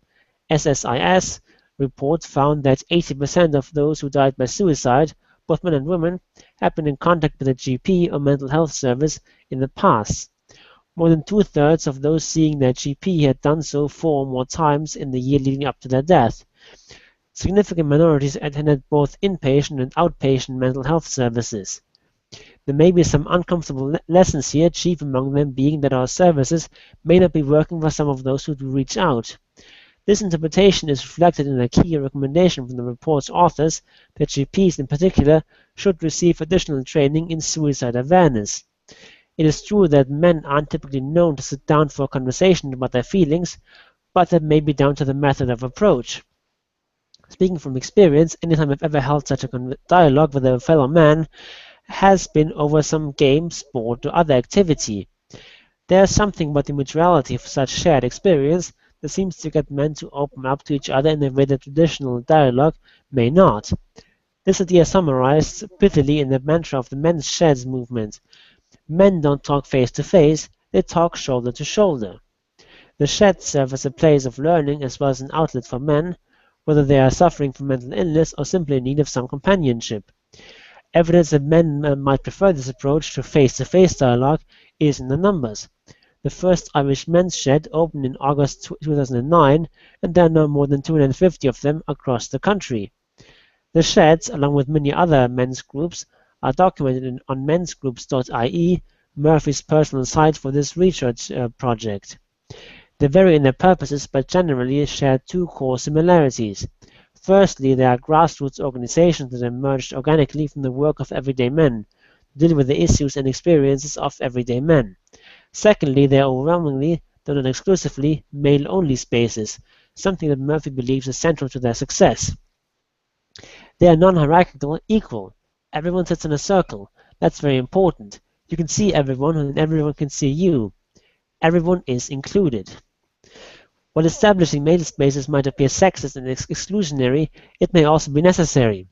(SSIS) report found that 80% of those who died by suicide, both men and women, had been in contact with a GP or mental health service in the past. More than two-thirds of those seeing their GP had done so 4 or more times in the year leading up to their death. Significant minorities attended both inpatient and outpatient mental health services. There may be some uncomfortable lessons here, chief among them being that our services may not be working for some of those who do reach out. This interpretation is reflected in a key recommendation from the report's authors that GPs in particular should receive additional training in suicide awareness. It is true that men aren't typically known to sit down for a conversation about their feelings, but that may be down to the method of approach. Speaking from experience, anytime I've ever held such a dialogue with a fellow man has been over some game, sport, or other activity. There is something about the mutuality of such shared experience that seems to get men to open up to each other in a way that traditional dialogue may not. This idea is summarized pithily in the mantra of the men's sheds movement. Men don't talk face to face, they talk shoulder to shoulder. The shed serve as a place of learning as well as an outlet for men, whether they are suffering from mental illness or simply in need of some companionship. Evidence that men might prefer this approach to face-to-face dialogue is in the numbers. The first Irish men's shed opened in August 2009, and there are now more than 250 of them across the country. The sheds, along with many other men's groups, are documented on mensgroups.ie, Murphy's personal site for this research project. They vary in their purposes, but generally share 2 core similarities. Firstly, they are grassroots organizations that emerged organically from the work of everyday men, to deal with the issues and experiences of everyday men. Secondly, they are overwhelmingly, though not exclusively, male-only spaces, something that Murphy believes is central to their success. They are non-hierarchical, equal. Everyone sits in a circle. That's very important. You can see everyone, and everyone can see you. Everyone is included. While establishing male spaces might appear sexist and exclusionary, it may also be necessary.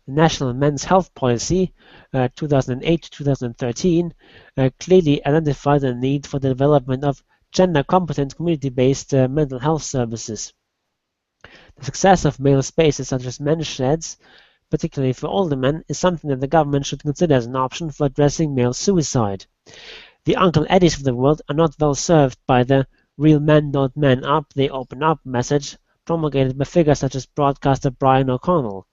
The National Men's Health Policy, 2008-2013, clearly identified the need for the development of gender-competent, community-based mental health services. The success of male spaces such as men's sheds, particularly for older men, is something that the government should consider as an option for addressing male suicide. The Uncle Eddies of the world are not well served by the "real men don't man up, they open up" message promulgated by figures such as broadcaster Brian O'Connell.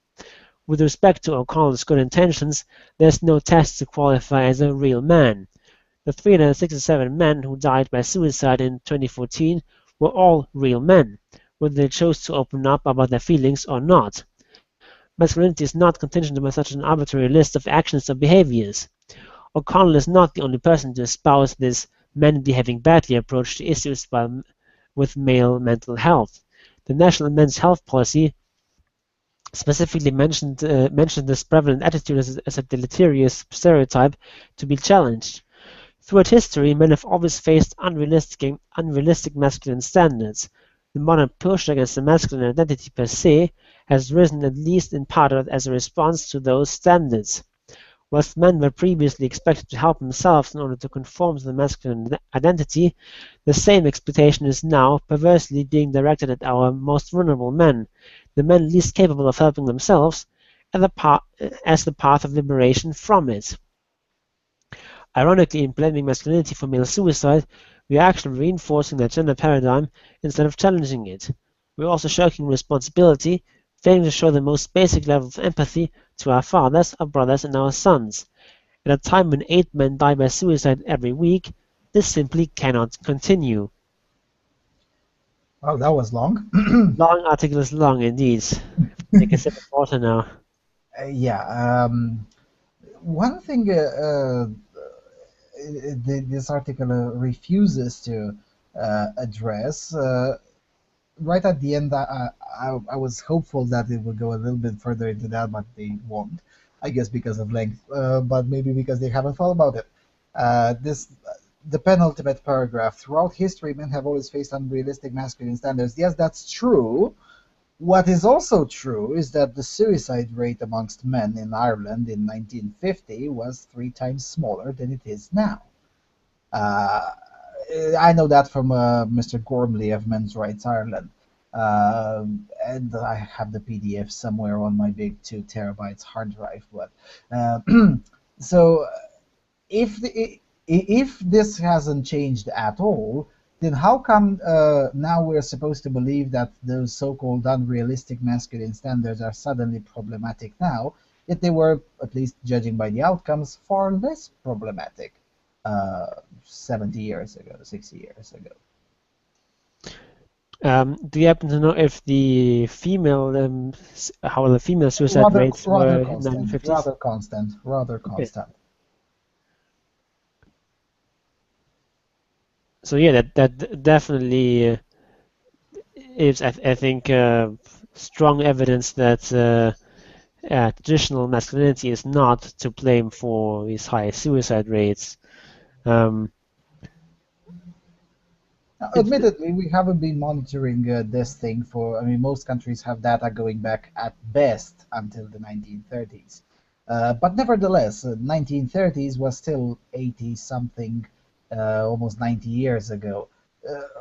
With respect to O'Connell's good intentions, there's no test to qualify as a real man. The 367 men who died by suicide in 2014 were all real men, whether they chose to open up about their feelings or not. Masculinity is not contingent upon such an arbitrary list of actions or behaviors. O'Connell is not the only person to espouse this men behaving badly approach to issues with male mental health. The National Men's Health Policy specifically mentioned this prevalent attitude as a deleterious stereotype to be challenged. Throughout history, men have always faced unrealistic masculine standards. The modern push against the masculine identity per se has risen at least in part as a response to those standards. Whilst men were previously expected to help themselves in order to conform to the masculine identity, the same expectation is now perversely being directed at our most vulnerable men, the men least capable of helping themselves, as the path of liberation from it. Ironically, in blaming masculinity for male suicide, we are actually reinforcing that gender paradigm instead of challenging it. We are also shirking responsibility, failing to show the most basic level of empathy to our fathers, our brothers, and our sons. At a time when 8 men die by suicide every week, this simply cannot continue. Wow, that was long. Long article is long indeed. Take a sip of water now. Yeah. One thing this article refuses to address. Right at the end, I was hopeful that it would go a little bit further into that, but they won't. I guess because of length, but maybe because they haven't thought about it. The penultimate paragraph. Throughout history, men have always faced unrealistic masculine standards. Yes, that's true. What is also true is that the suicide rate amongst men in Ireland in 1950 was 3 times smaller than it is now. Uh, I know that from Mr. Gormley of Men's Rights Ireland. And I have the PDF somewhere on my big 2 terabytes hard drive. But uh, so if if this hasn't changed at all, then how come now we're supposed to believe that those so-called unrealistic masculine standards are suddenly problematic now, yet they were, at least judging by the outcomes, far less problematic 70 years ago, 60 years ago? Do you happen to know if the female, how the female suicide rates were in the 1950s? Rather Okay. constant. So yeah, that definitely is, I think, strong evidence that traditional masculinity is not to blame for these high suicide rates. Admittedly, we haven't been monitoring this thing for. I mean, most countries have data going back at best until the 1930s. But nevertheless, 1930s was still 80 something, almost 90 years ago.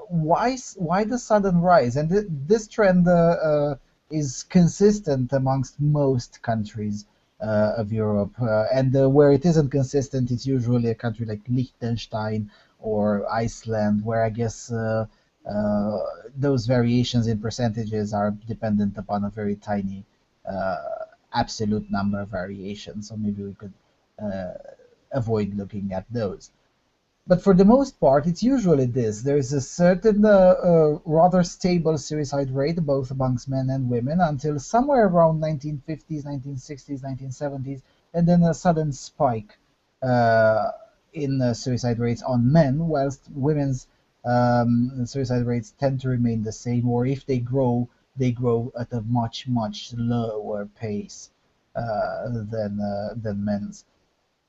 Why the sudden rise? And this trend is consistent amongst most countries of Europe. And where it isn't consistent, it's usually a country like Liechtenstein or Iceland, where I guess uh, those variations in percentages are dependent upon a very tiny uh, absolute number variation. So maybe we could uh, avoid looking at those. But for the most part, it's usually this. There is a certain rather stable suicide rate, both amongst men and women, until somewhere around 1950s, 1960s, 1970s, and then a sudden spike uh, in suicide rates on men, whilst women's suicide rates tend to remain the same, or if they grow at a much, much lower pace than men's.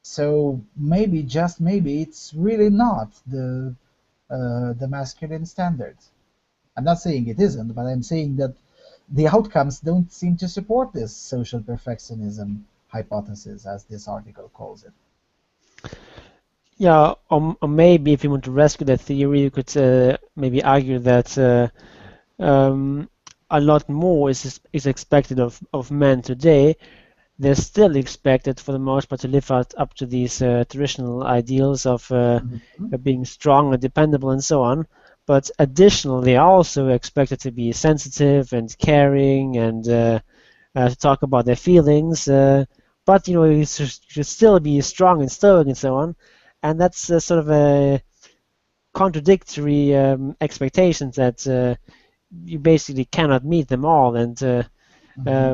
So maybe, just maybe, it's really not the masculine standards. I'm not saying it isn't, but I'm saying that the outcomes don't seem to support this social perfectionism hypothesis, as this article calls it. Yeah, or maybe if you want to rescue that theory, you could maybe argue that a lot more is expected of men today. They're still expected, for the most part, to live up to these traditional ideals of being strong and dependable and so on. But additionally, they are also expected to be sensitive and caring and to talk about their feelings. But you should still be strong and stoic and so on. And that's sort of a contradictory expectations that you basically cannot meet them all, and Mhm.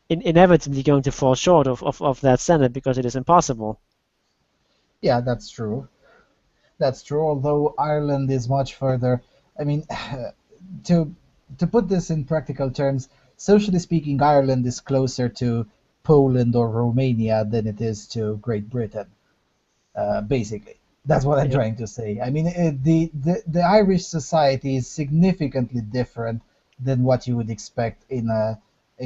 inevitably going to fall short of that standard because it is impossible. Yeah, that's true. That's true. Although Ireland is much further. I mean, to to put this in practical terms, socially speaking, Ireland is closer to Poland or Romania than it is to Great Britain. Basically. That's what I'm Yeah. trying to say. I mean, the Irish society is significantly different than what you would expect in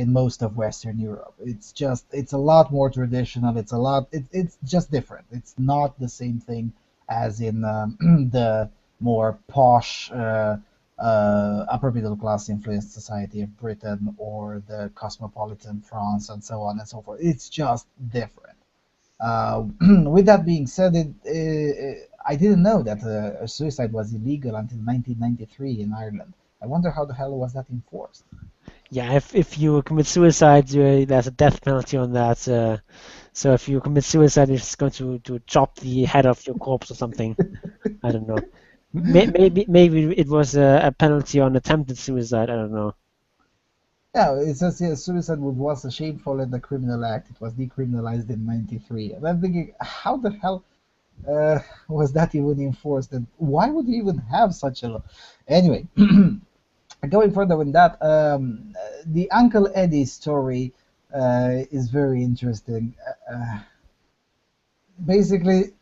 most of Western Europe. It's a lot more traditional. It's just different. It's not the same thing as in the more posh upper middle class influenced society of Britain or the cosmopolitan France and so on and so forth. It's just different. With that being said, I didn't know that suicide was illegal until 1993 in Ireland. I wonder how the hell was that enforced? Yeah, if you commit suicide, there's a death penalty on that. So if you commit suicide, you're just going to chop the head off your corpse or something. I don't know. Maybe it was a penalty on attempted suicide. I don't know. Yeah, it says here suicide was a shameful and a criminal act. It was decriminalized in '93. And I'm thinking, how the hell was that even enforced? And why would you even have such a law? Anyway, going further with that, the Uncle Eddie story is very interesting. Basically,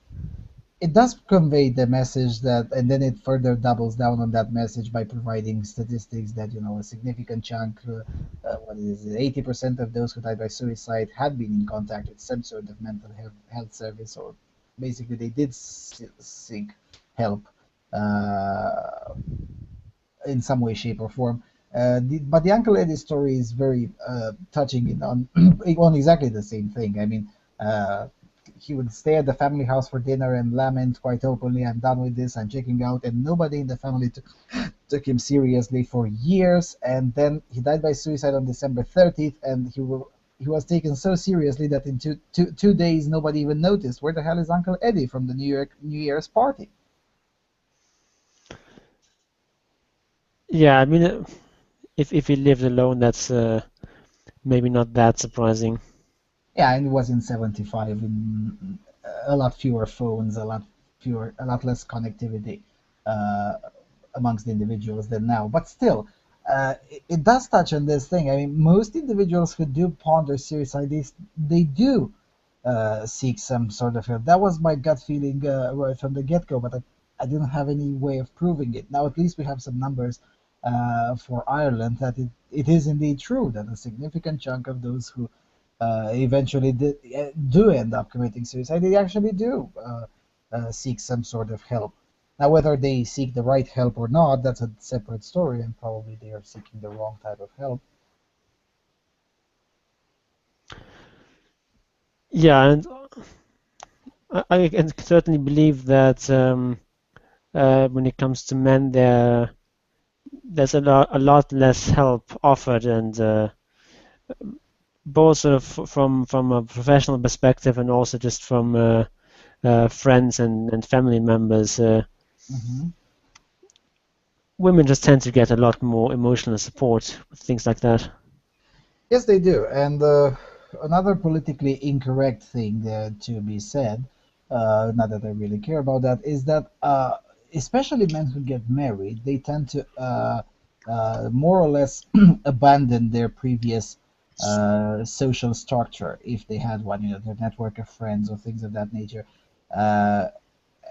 it does convey the message that, and then it further doubles down on that message by providing statistics that a significant chunk, what is it, 80% of those who died by suicide had been in contact with some sort of mental health service, or basically they did seek help uh, in some way, shape, or form. But the Uncle Eddie story is very touching on on exactly the same thing. I mean, uh, he would stay at the family house for dinner and lament quite openly, "I'm done with this. I'm checking out," and nobody in the family took him seriously for years. And then he died by suicide on December 30th, and he was taken so seriously that in two days nobody even noticed. Where the hell is Uncle Eddie from the New Year's party? Yeah, I mean, if he lived alone, that's maybe not that surprising. Yeah, and it was in '75, in a lot fewer phones, a lot less connectivity uh, amongst individuals than now. But still, it does touch on this thing. I mean, most individuals who do ponder suicide, they do seek some sort of help. That was my gut feeling right from the get-go, but I didn't have any way of proving it. Now at least we have some numbers for Ireland that it is indeed true that a significant chunk of those who eventually do end up committing suicide, they actually do seek some sort of help. Now, whether they seek the right help or not, that's a separate story, and probably they are seeking the wrong type of help. Yeah, and I can certainly believe that when it comes to men, there's a lot less help offered, and both sort of from a professional perspective and also just from friends and family members. Hmm. Women just tend to get a lot more emotional support with things like that. Yes, they do. And another politically incorrect thing to be said, not that I really care about that, is that especially men who get married, they tend to more or less abandon their previous social structure if they had one, their network of friends or things of that nature. Uh,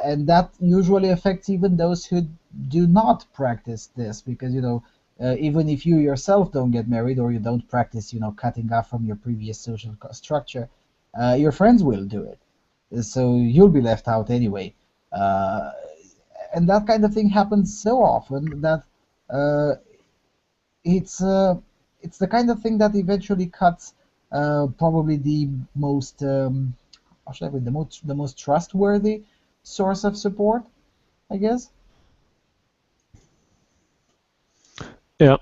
and that usually affects even those who do not practice this because even if you yourself don't get married or you don't practice cutting off from your previous social structure, your friends will do it, so you'll be left out anyway. uh, and that kind of thing happens so often that uh, it's uh, it's the kind of thing that eventually cuts probably the most how should I put it, the most trustworthy source of support, I guess. Yeah,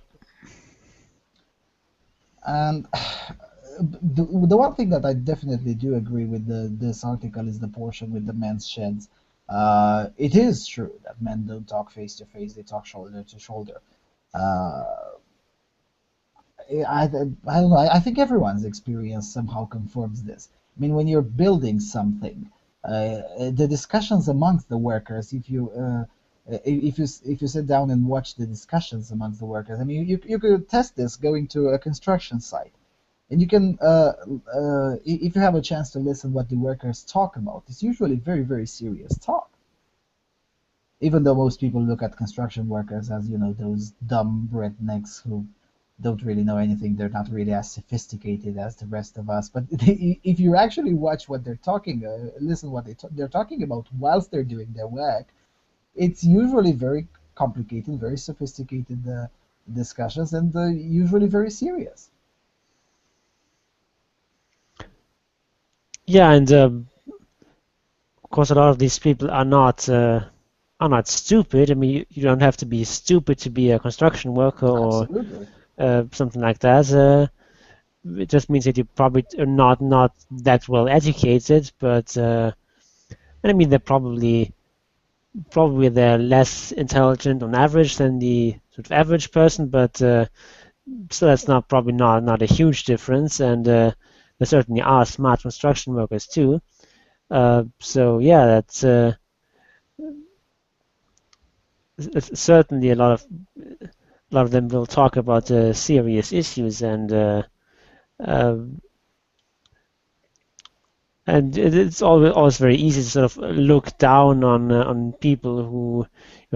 And the one thing that I definitely do agree with this article is the portion with the men's sheds. It is true that men don't talk face to face; they talk shoulder to shoulder. Uh, I don't know. I think everyone's experience somehow confirms this. I mean, when you're building something, The discussions amongst the workers, if you sit down and watch the discussions amongst the workers, I mean, you could test this going to a construction site, and you can, if you have a chance to listen what the workers talk about, it's usually very, very serious talk. Even though most people look at construction workers as, those dumb rednecks who don't really know anything, they're not really as sophisticated as the rest of us. But if you actually watch what they're talking, listen what they're talking about whilst they're doing their work, it's usually very complicated, very sophisticated discussions, and usually very serious. Yeah, and of course, a lot of these people are not stupid. I mean, you don't have to be stupid to be a construction worker or Absolutely. something like that. It just means that you probably are not that well educated, but and I mean probably they're less intelligent on average than the sort of average person, but still that's probably not a huge difference, and there certainly are smart construction workers too. So yeah, that's certainly a lot of them will talk about serious issues, uh, and it's always very easy to sort of look down on people who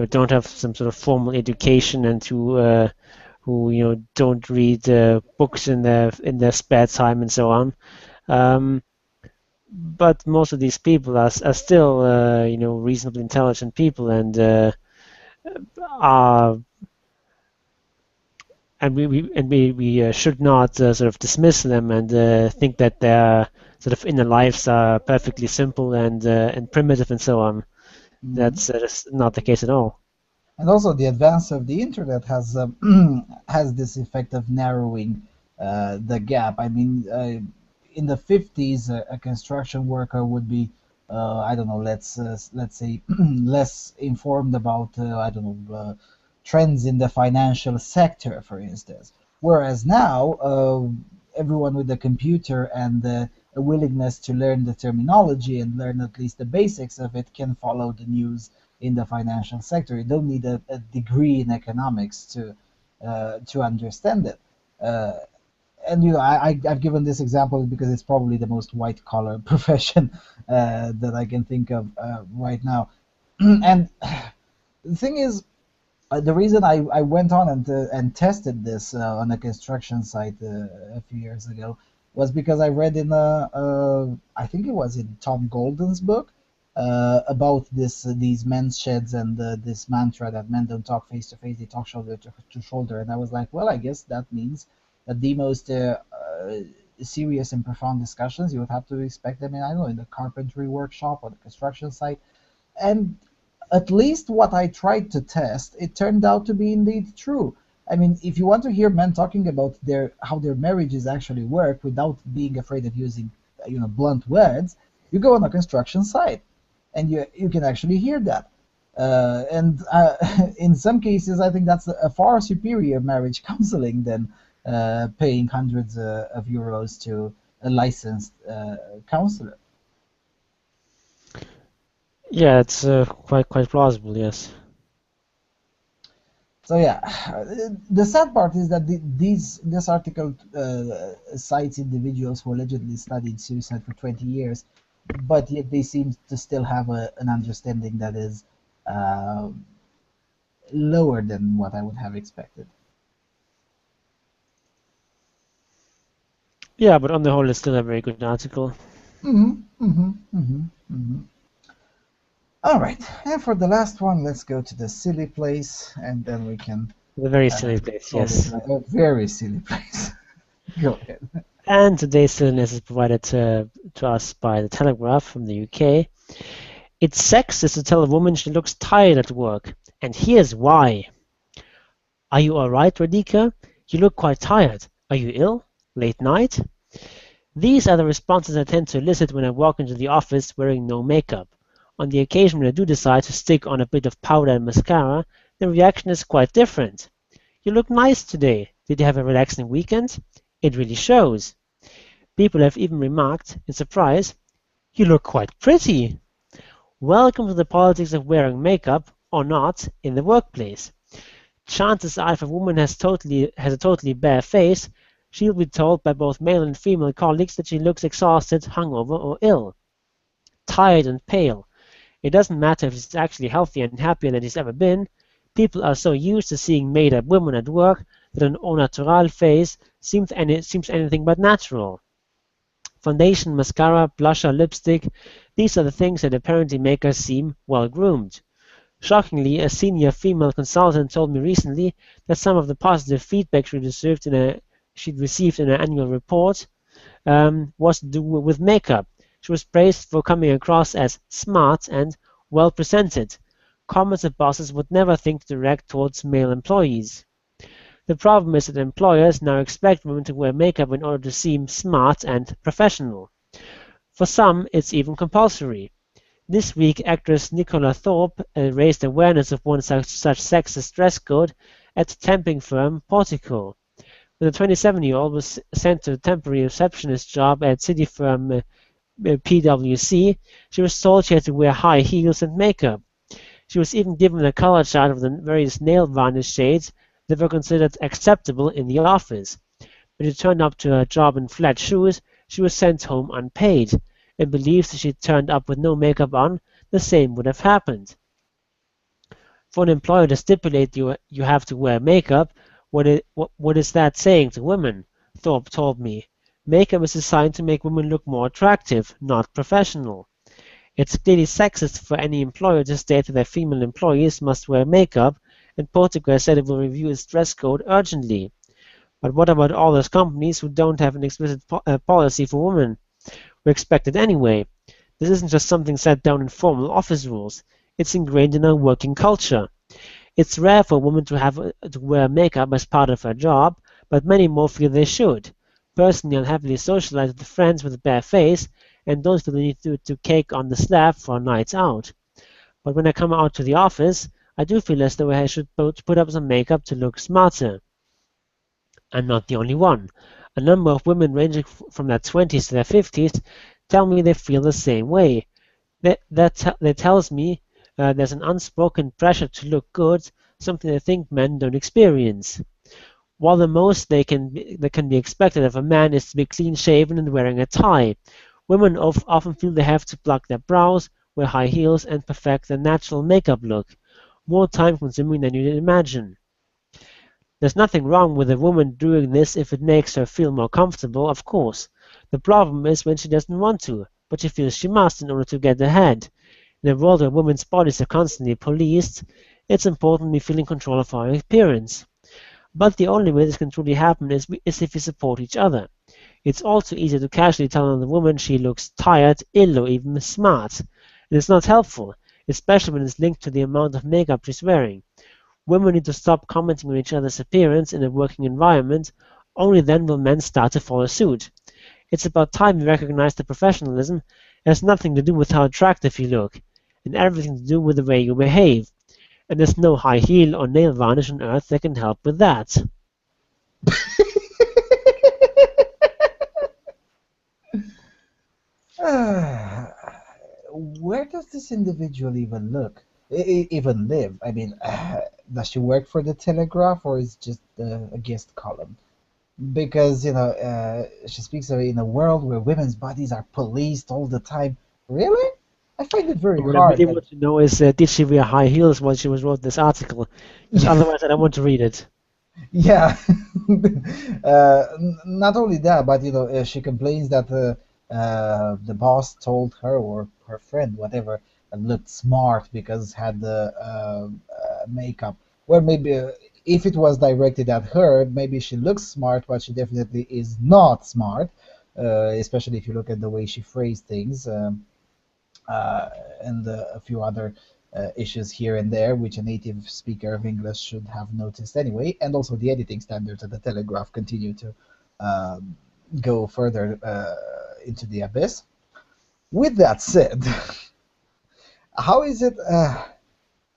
don't have some sort of formal education and who don't read books in their spare time and so on. Um, but most of these people are still reasonably intelligent people are and we should not sort of dismiss them and think that their sort of inner lives are perfectly simple and primitive and so on. Mhm. That's not the case at all. And also, the advance of the internet has has this effect of narrowing the gap. I mean, in the 50s, a construction worker would be, I don't know, let's say, less informed about, I don't know, trends in the financial sector, for instance. Whereas now, everyone with a computer and a willingness to learn the terminology and learn at least the basics of it can follow the news in the financial sector. You don't need a degree in economics to understand it. Uh, and I've given this example because it's probably the most white collar profession that I can think of right now. And the thing is, the reason I went on and tested this on a construction site a few years ago was because I read in I think it was in Tom Golden's book about these men's sheds and this mantra that men don't talk face to face, they talk shoulder to shoulder. And I was like, well, I guess that means that the most serious and profound discussions, you would have to expect them in, I don't know, in the carpentry workshop or the construction site. And at least what I tried to test, it turned out to be indeed true. I mean, if you want to hear men talking about how their marriages actually work without being afraid of using, blunt words, you go on a construction site, and you can actually hear that. And in some cases, I think that's a far superior marriage counseling than paying hundreds of euros to a licensed counselor. Yeah, it's quite plausible. Yes. So yeah, the sad part is that this article cites individuals who allegedly studied suicide for 20 years, but yet they seem to still have an understanding that is uh, lower than what I would have expected. Yeah, but on the whole, it's still a very good article. All right, and for the last one, let's go to the silly place, and then we can A very silly place. call this Yes. a very silly place. Go ahead. And today's silliness is provided to us by the Telegraph from the UK. It's sexist to tell a woman she looks tired at work, and here's why. Are you alright, Radhika? You look quite tired. Are you ill? Late night? These are the responses I tend to elicit when I walk into the office wearing no makeup. On the occasion when I do decide to stick on a bit of powder and mascara, the reaction is quite different. You look nice today. Did you have a relaxing weekend? It really shows. People have even remarked, in surprise, You look quite pretty. Welcome to the politics of wearing makeup, or not, in the workplace. Chances are if a woman has a totally bare face, she'll be told by both male and female colleagues that she looks exhausted, hungover, or ill, tired and pale. It doesn't matter if she's actually healthier and happier than she's ever been. People are so used to seeing made-up women at work that an au naturel face seems anything but natural. Foundation, mascara, blusher, lipstick, these are the things that apparently make us seem well-groomed. Shockingly, a senior female consultant told me recently that some of the positive feedback she'd received in her annual report was to do with makeup. She was praised for coming across as smart and well-presented, comments that bosses would never think to direct towards male employees. The problem is that employers now expect women to wear makeup in order to seem smart and professional. For some, it's even compulsory. This week, actress Nicola Thorpe raised awareness of one such sexist dress code at temping firm Portico. When the 27-year-old was sent to a temporary receptionist job at city firm PwC, she was told she had to wear high heels and makeup. She was even given a color chart of the various nail varnish shades that were considered acceptable in the office. When she turned up to her job in flat shoes, she was sent home unpaid, and believes if she turned up with no makeup on, the same would have happened. For an employer to stipulate you have to wear makeup, what is that saying to women? Thorpe told me. Makeup is designed to make women look more attractive, not professional. It's clearly sexist for any employer to state that their female employees must wear makeup, and Portugal said it will review its dress code urgently. But what about all those companies who don't have an explicit policy for women? We expect it anyway. This isn't just something set down in formal office rules. It's ingrained in our working culture. It's rare for a woman to wear makeup as part of her job, but many more feel they should. Personally, I'll happily socialize with friends with a bare face, and don't feel the need to cake on the slab for a night out. But when I come out to the office, I do feel as though I should put up some makeup to look smarter. I'm not the only one. A number of women ranging from their 20s to their 50s tell me they feel the same way. That tells me there's an unspoken pressure to look good, something I think men don't experience. While the most that can be expected of a man is to be clean-shaven and wearing a tie, women often feel they have to pluck their brows, wear high heels, and perfect their natural makeup look, more time-consuming than you'd imagine. There's nothing wrong with a woman doing this if it makes her feel more comfortable, of course. The problem is when she doesn't want to, but she feels she must in order to get ahead. In a world where women's bodies are constantly policed, it's important we feel in control of our appearance. But the only way this can truly happen is if we support each other. It's also easier to casually tell another woman she looks tired, ill, or even smart. And it's not helpful, especially when it's linked to the amount of makeup she's wearing. Women need to stop commenting on each other's appearance in a working environment. Only then will men start to follow suit. It's about time we recognize that professionalism has nothing to do with how attractive you look, and everything to do with the way you behave. And there's no high heel or nail varnish on earth that can help with that. Where does this individual even even live? I mean, does she work for the Telegraph or is just a guest column? Because she speaks of in a world where women's bodies are policed all the time. Really? I find it very What I hard. really want to know is, did she wear high heels while she wrote this article? Because otherwise I don't want to read it. Yeah. Not only that, but she complains that the boss told her or her friend, whatever, looked smart because had the makeup. Well, maybe if it was directed at her, maybe she looks smart, but she definitely is not smart. Especially if you look at the way she phrased things. And a few other issues here and there, which a native speaker of English should have noticed anyway. And also the editing standards at the Telegraph continue to go further into the abyss. With that said, how is it?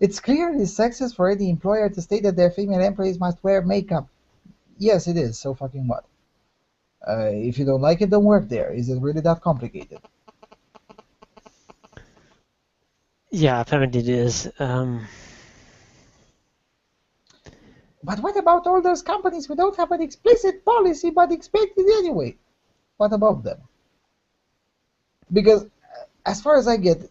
It's clearly sexist for any employer to state that their female employees must wear makeup. Yes, it is. So fucking what? If you don't like it, don't work there. Is it really that complicated? Yeah, apparently it is. But what about all those companies who don't have an explicit policy but expect it anyway? What about them? Because as far as I get,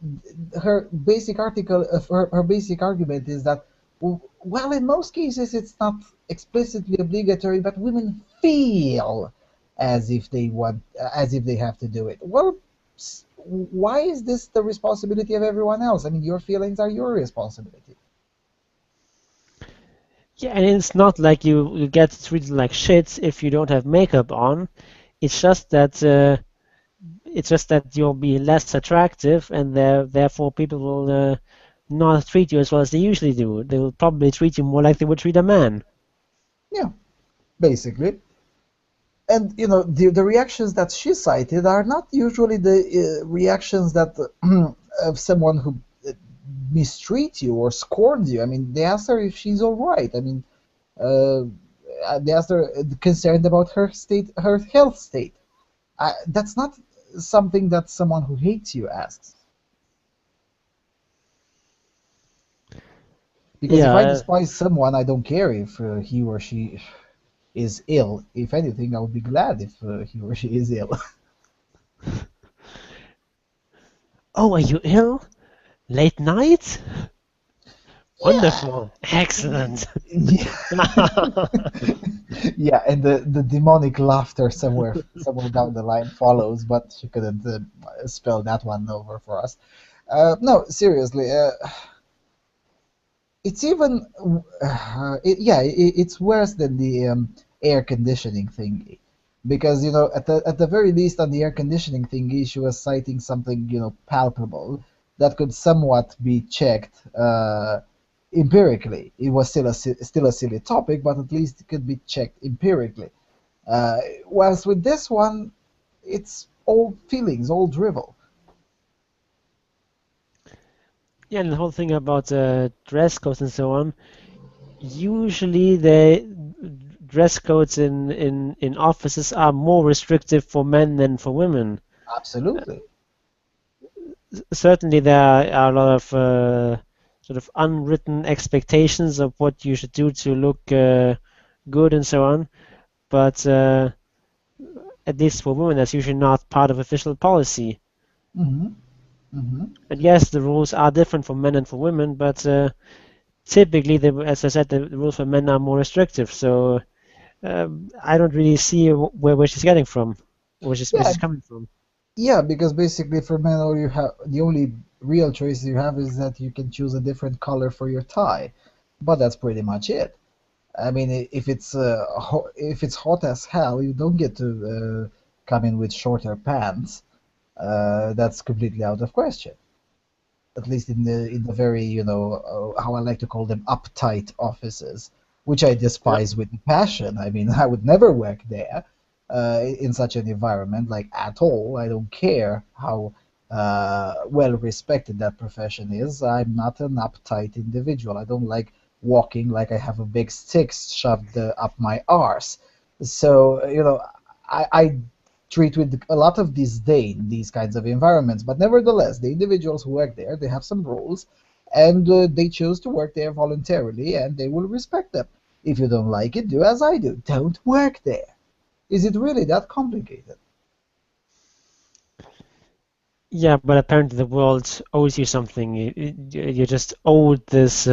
her basic article, her basic argument is that, well, in most cases it's not explicitly obligatory, but women feel as if they want, as if they have to do it. Well, why is this the responsibility of everyone else? I mean, your feelings are your responsibility. Yeah, and it's not like you get treated like shit if you don't have makeup on. It's just that you'll be less attractive, and therefore people will not treat you as well as they usually do. They will probably treat you more like they would treat a man. Yeah, basically. And the reactions that she cited are not usually the reactions that of someone who mistreats you or scorns you. I mean, they asked her if she's all right. I mean, uh, they asked her concerned about her state, her health state. That's not something that someone who hates you asks. Because if I Yeah, despise someone, I don't care if he or she is ill. If anything, I would be glad if he or she is ill. oh, are you ill? Late night? Yeah. Wonderful. Excellent. Yeah. Yeah, and the demonic laughter somewhere down the line follows, but she couldn't spell that one over for us. No, seriously, it's even it's worse than the air conditioning thingy, because at the very least on the air conditioning thingy she was citing something palpable that could somewhat be checked empirically. It was still a silly topic, but at least it could be checked empirically. Whilst with this one, it's old feelings, old drivel. Yeah, and the whole thing about dress codes and so on. Usually, the dress codes in offices are more restrictive for men than for women. Absolutely. Certainly, there are a lot of sort of unwritten expectations of what you should do to look good and so on. But at least for women, that's usually not part of official policy. Hmm. Hmm. And yes, the rules are different for men and for women, but typically, as I said, the rules for men are more restrictive. So I don't really see where she's getting from, where Yeah, she's coming from. yeah, because basically for men, all you have, the only real choice you have is that you can choose a different color for your tie, but that's pretty much it. I mean, if it's hot as hell, you don't get to come in with shorter pants. That's completely out of question. At least in the very how I like to call them uptight offices, which I Yeah. despise with passion. I mean, I would never work there in such an environment, like at all. I don't care how well respected that profession is. I'm not an uptight individual. I don't like walking like I have a big stick shoved up my arse. So I treat with a lot of disdain these kinds of environments. But nevertheless, the individuals who work there, they have some rules, and they choose to work there voluntarily, and they will respect them. If you don't like it, do as I do. Don't work there. Is it really that complicated? Yeah, but apparently the world owes you something. You just owed this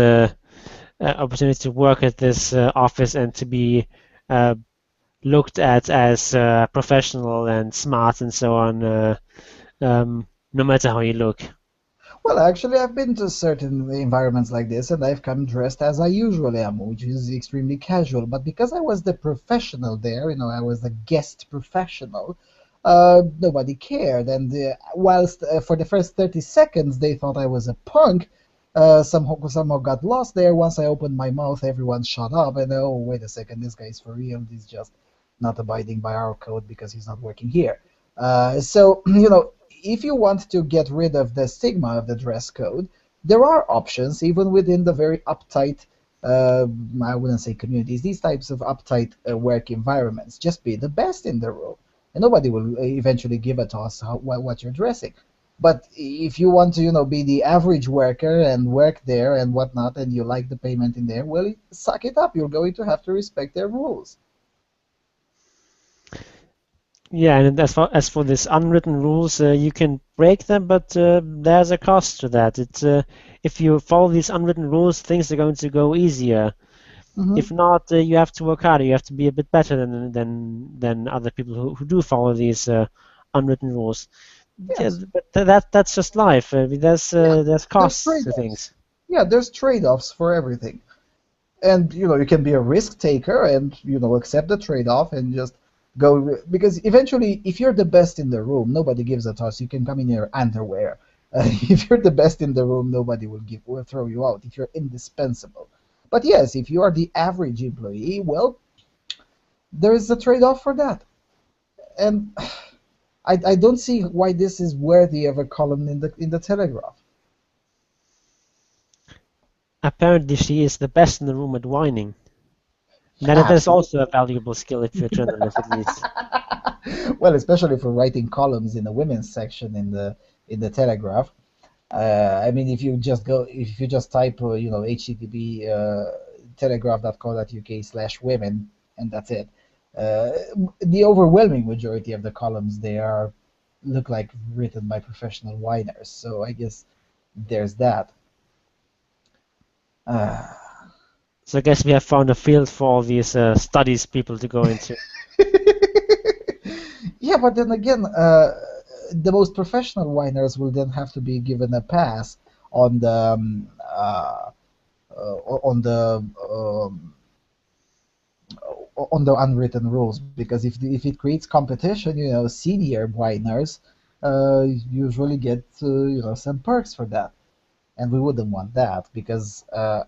opportunity to work at this office and to be uh, looked at as professional and smart and so on, no matter how you look. Well, actually, I've been to certain environments like this, and I've come dressed as I usually am, which is extremely casual. But because I was the professional there, I was the guest professional, nobody cared. And whilst for the first 30 seconds they thought I was a punk, somehow got lost there. Once I opened my mouth, everyone shut up, and oh, wait a second, this guy's for real. He's just not abiding by our code because he's not working here. So, if you want to get rid of the stigma of the dress code, there are options even within the very uptight, uh, I wouldn't say communities, these types of uptight work environments. Just be the best in the room, and nobody will eventually give a toss what you're dressing. But if you want to, be the average worker and work there and whatnot, and you like the payment in there, well, suck it up. You're going to have to respect their rules. Yeah, and as for these unwritten rules, you can break them, but there's a cost to that. If you follow these unwritten rules, things are going to go easier. Hmm. If not, you have to work harder. You have to be a bit better than other people who do follow these unwritten rules. Yeah, Yes. but that's just life. Yeah. There's There's costs to trade-offs. things. Yeah, there's trade-offs for everything. And you can be a risk taker and accept the trade-off and just go, because eventually if you're the best in the room, nobody gives a toss. You can come in your underwear. If you're the best in the room, nobody will throw you out if you're indispensable. But yes, if you are the average employee, well, there is a trade-off for that. And I don't see why this is worthy of a column in the Telegraph. Apparently, she is the best in the room at whining. That is Absolutely. also a valuable skill if you're a journalist, at least. Well, especially for writing columns in the women's section in the Telegraph. I mean, if you just type, HTTP telegraph.co.uk/women, and that's it. Uh, the overwhelming majority of the columns there look like written by professional whiners. So I guess there's that. Uh, So I guess we have found a field for all these studies people to go into. yeah, but then again, the most professional whiners will then have to be given a pass on the on the on the unwritten rules, because if it creates competition, senior whiners usually get some perks for that, and we wouldn't want that, because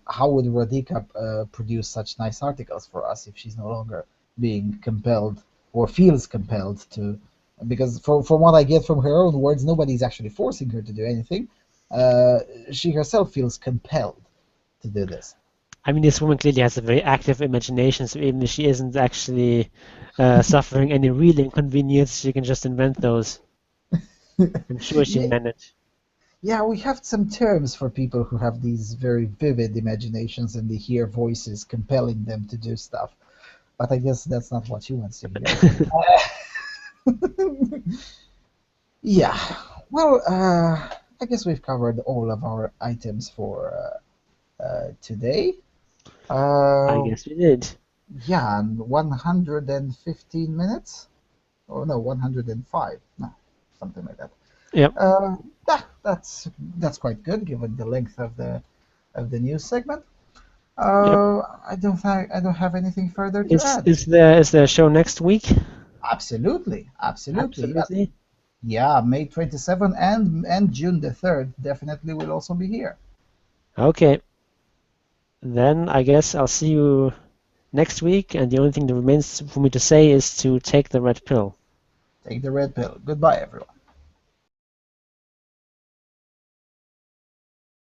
how would Radhika produce such nice articles for us if she's no longer being compelled or feels compelled to? Because from what I get from her own words, nobody's actually forcing her to do anything. Uh, she herself feels compelled to do this. I mean, this woman clearly has a very active imagination, so even if she isn't actually suffering any real inconvenience, she can just invent those. I'm sure she'll Yeah, manage. yeah, we have some terms for people who have these very vivid imaginations and they hear voices compelling them to do stuff. But I guess that's not what she wants to hear. Yeah, well, I guess we've covered all of our items for today. I Uh, guess we did. yeah, and 115 minutes? Or no, 105. No, something like that. Yep. Uh, yeah, that's quite good given the length of the news segment. Yep. I don't have anything further to add. Is there a show next week? Absolutely, absolutely. Absolutely. Yeah, May 27th and June the 3rd definitely will also be here. Okay. Then I guess I'll see you next week, and the only thing that remains for me to say is to take the red pill. Take the red pill. Goodbye, everyone.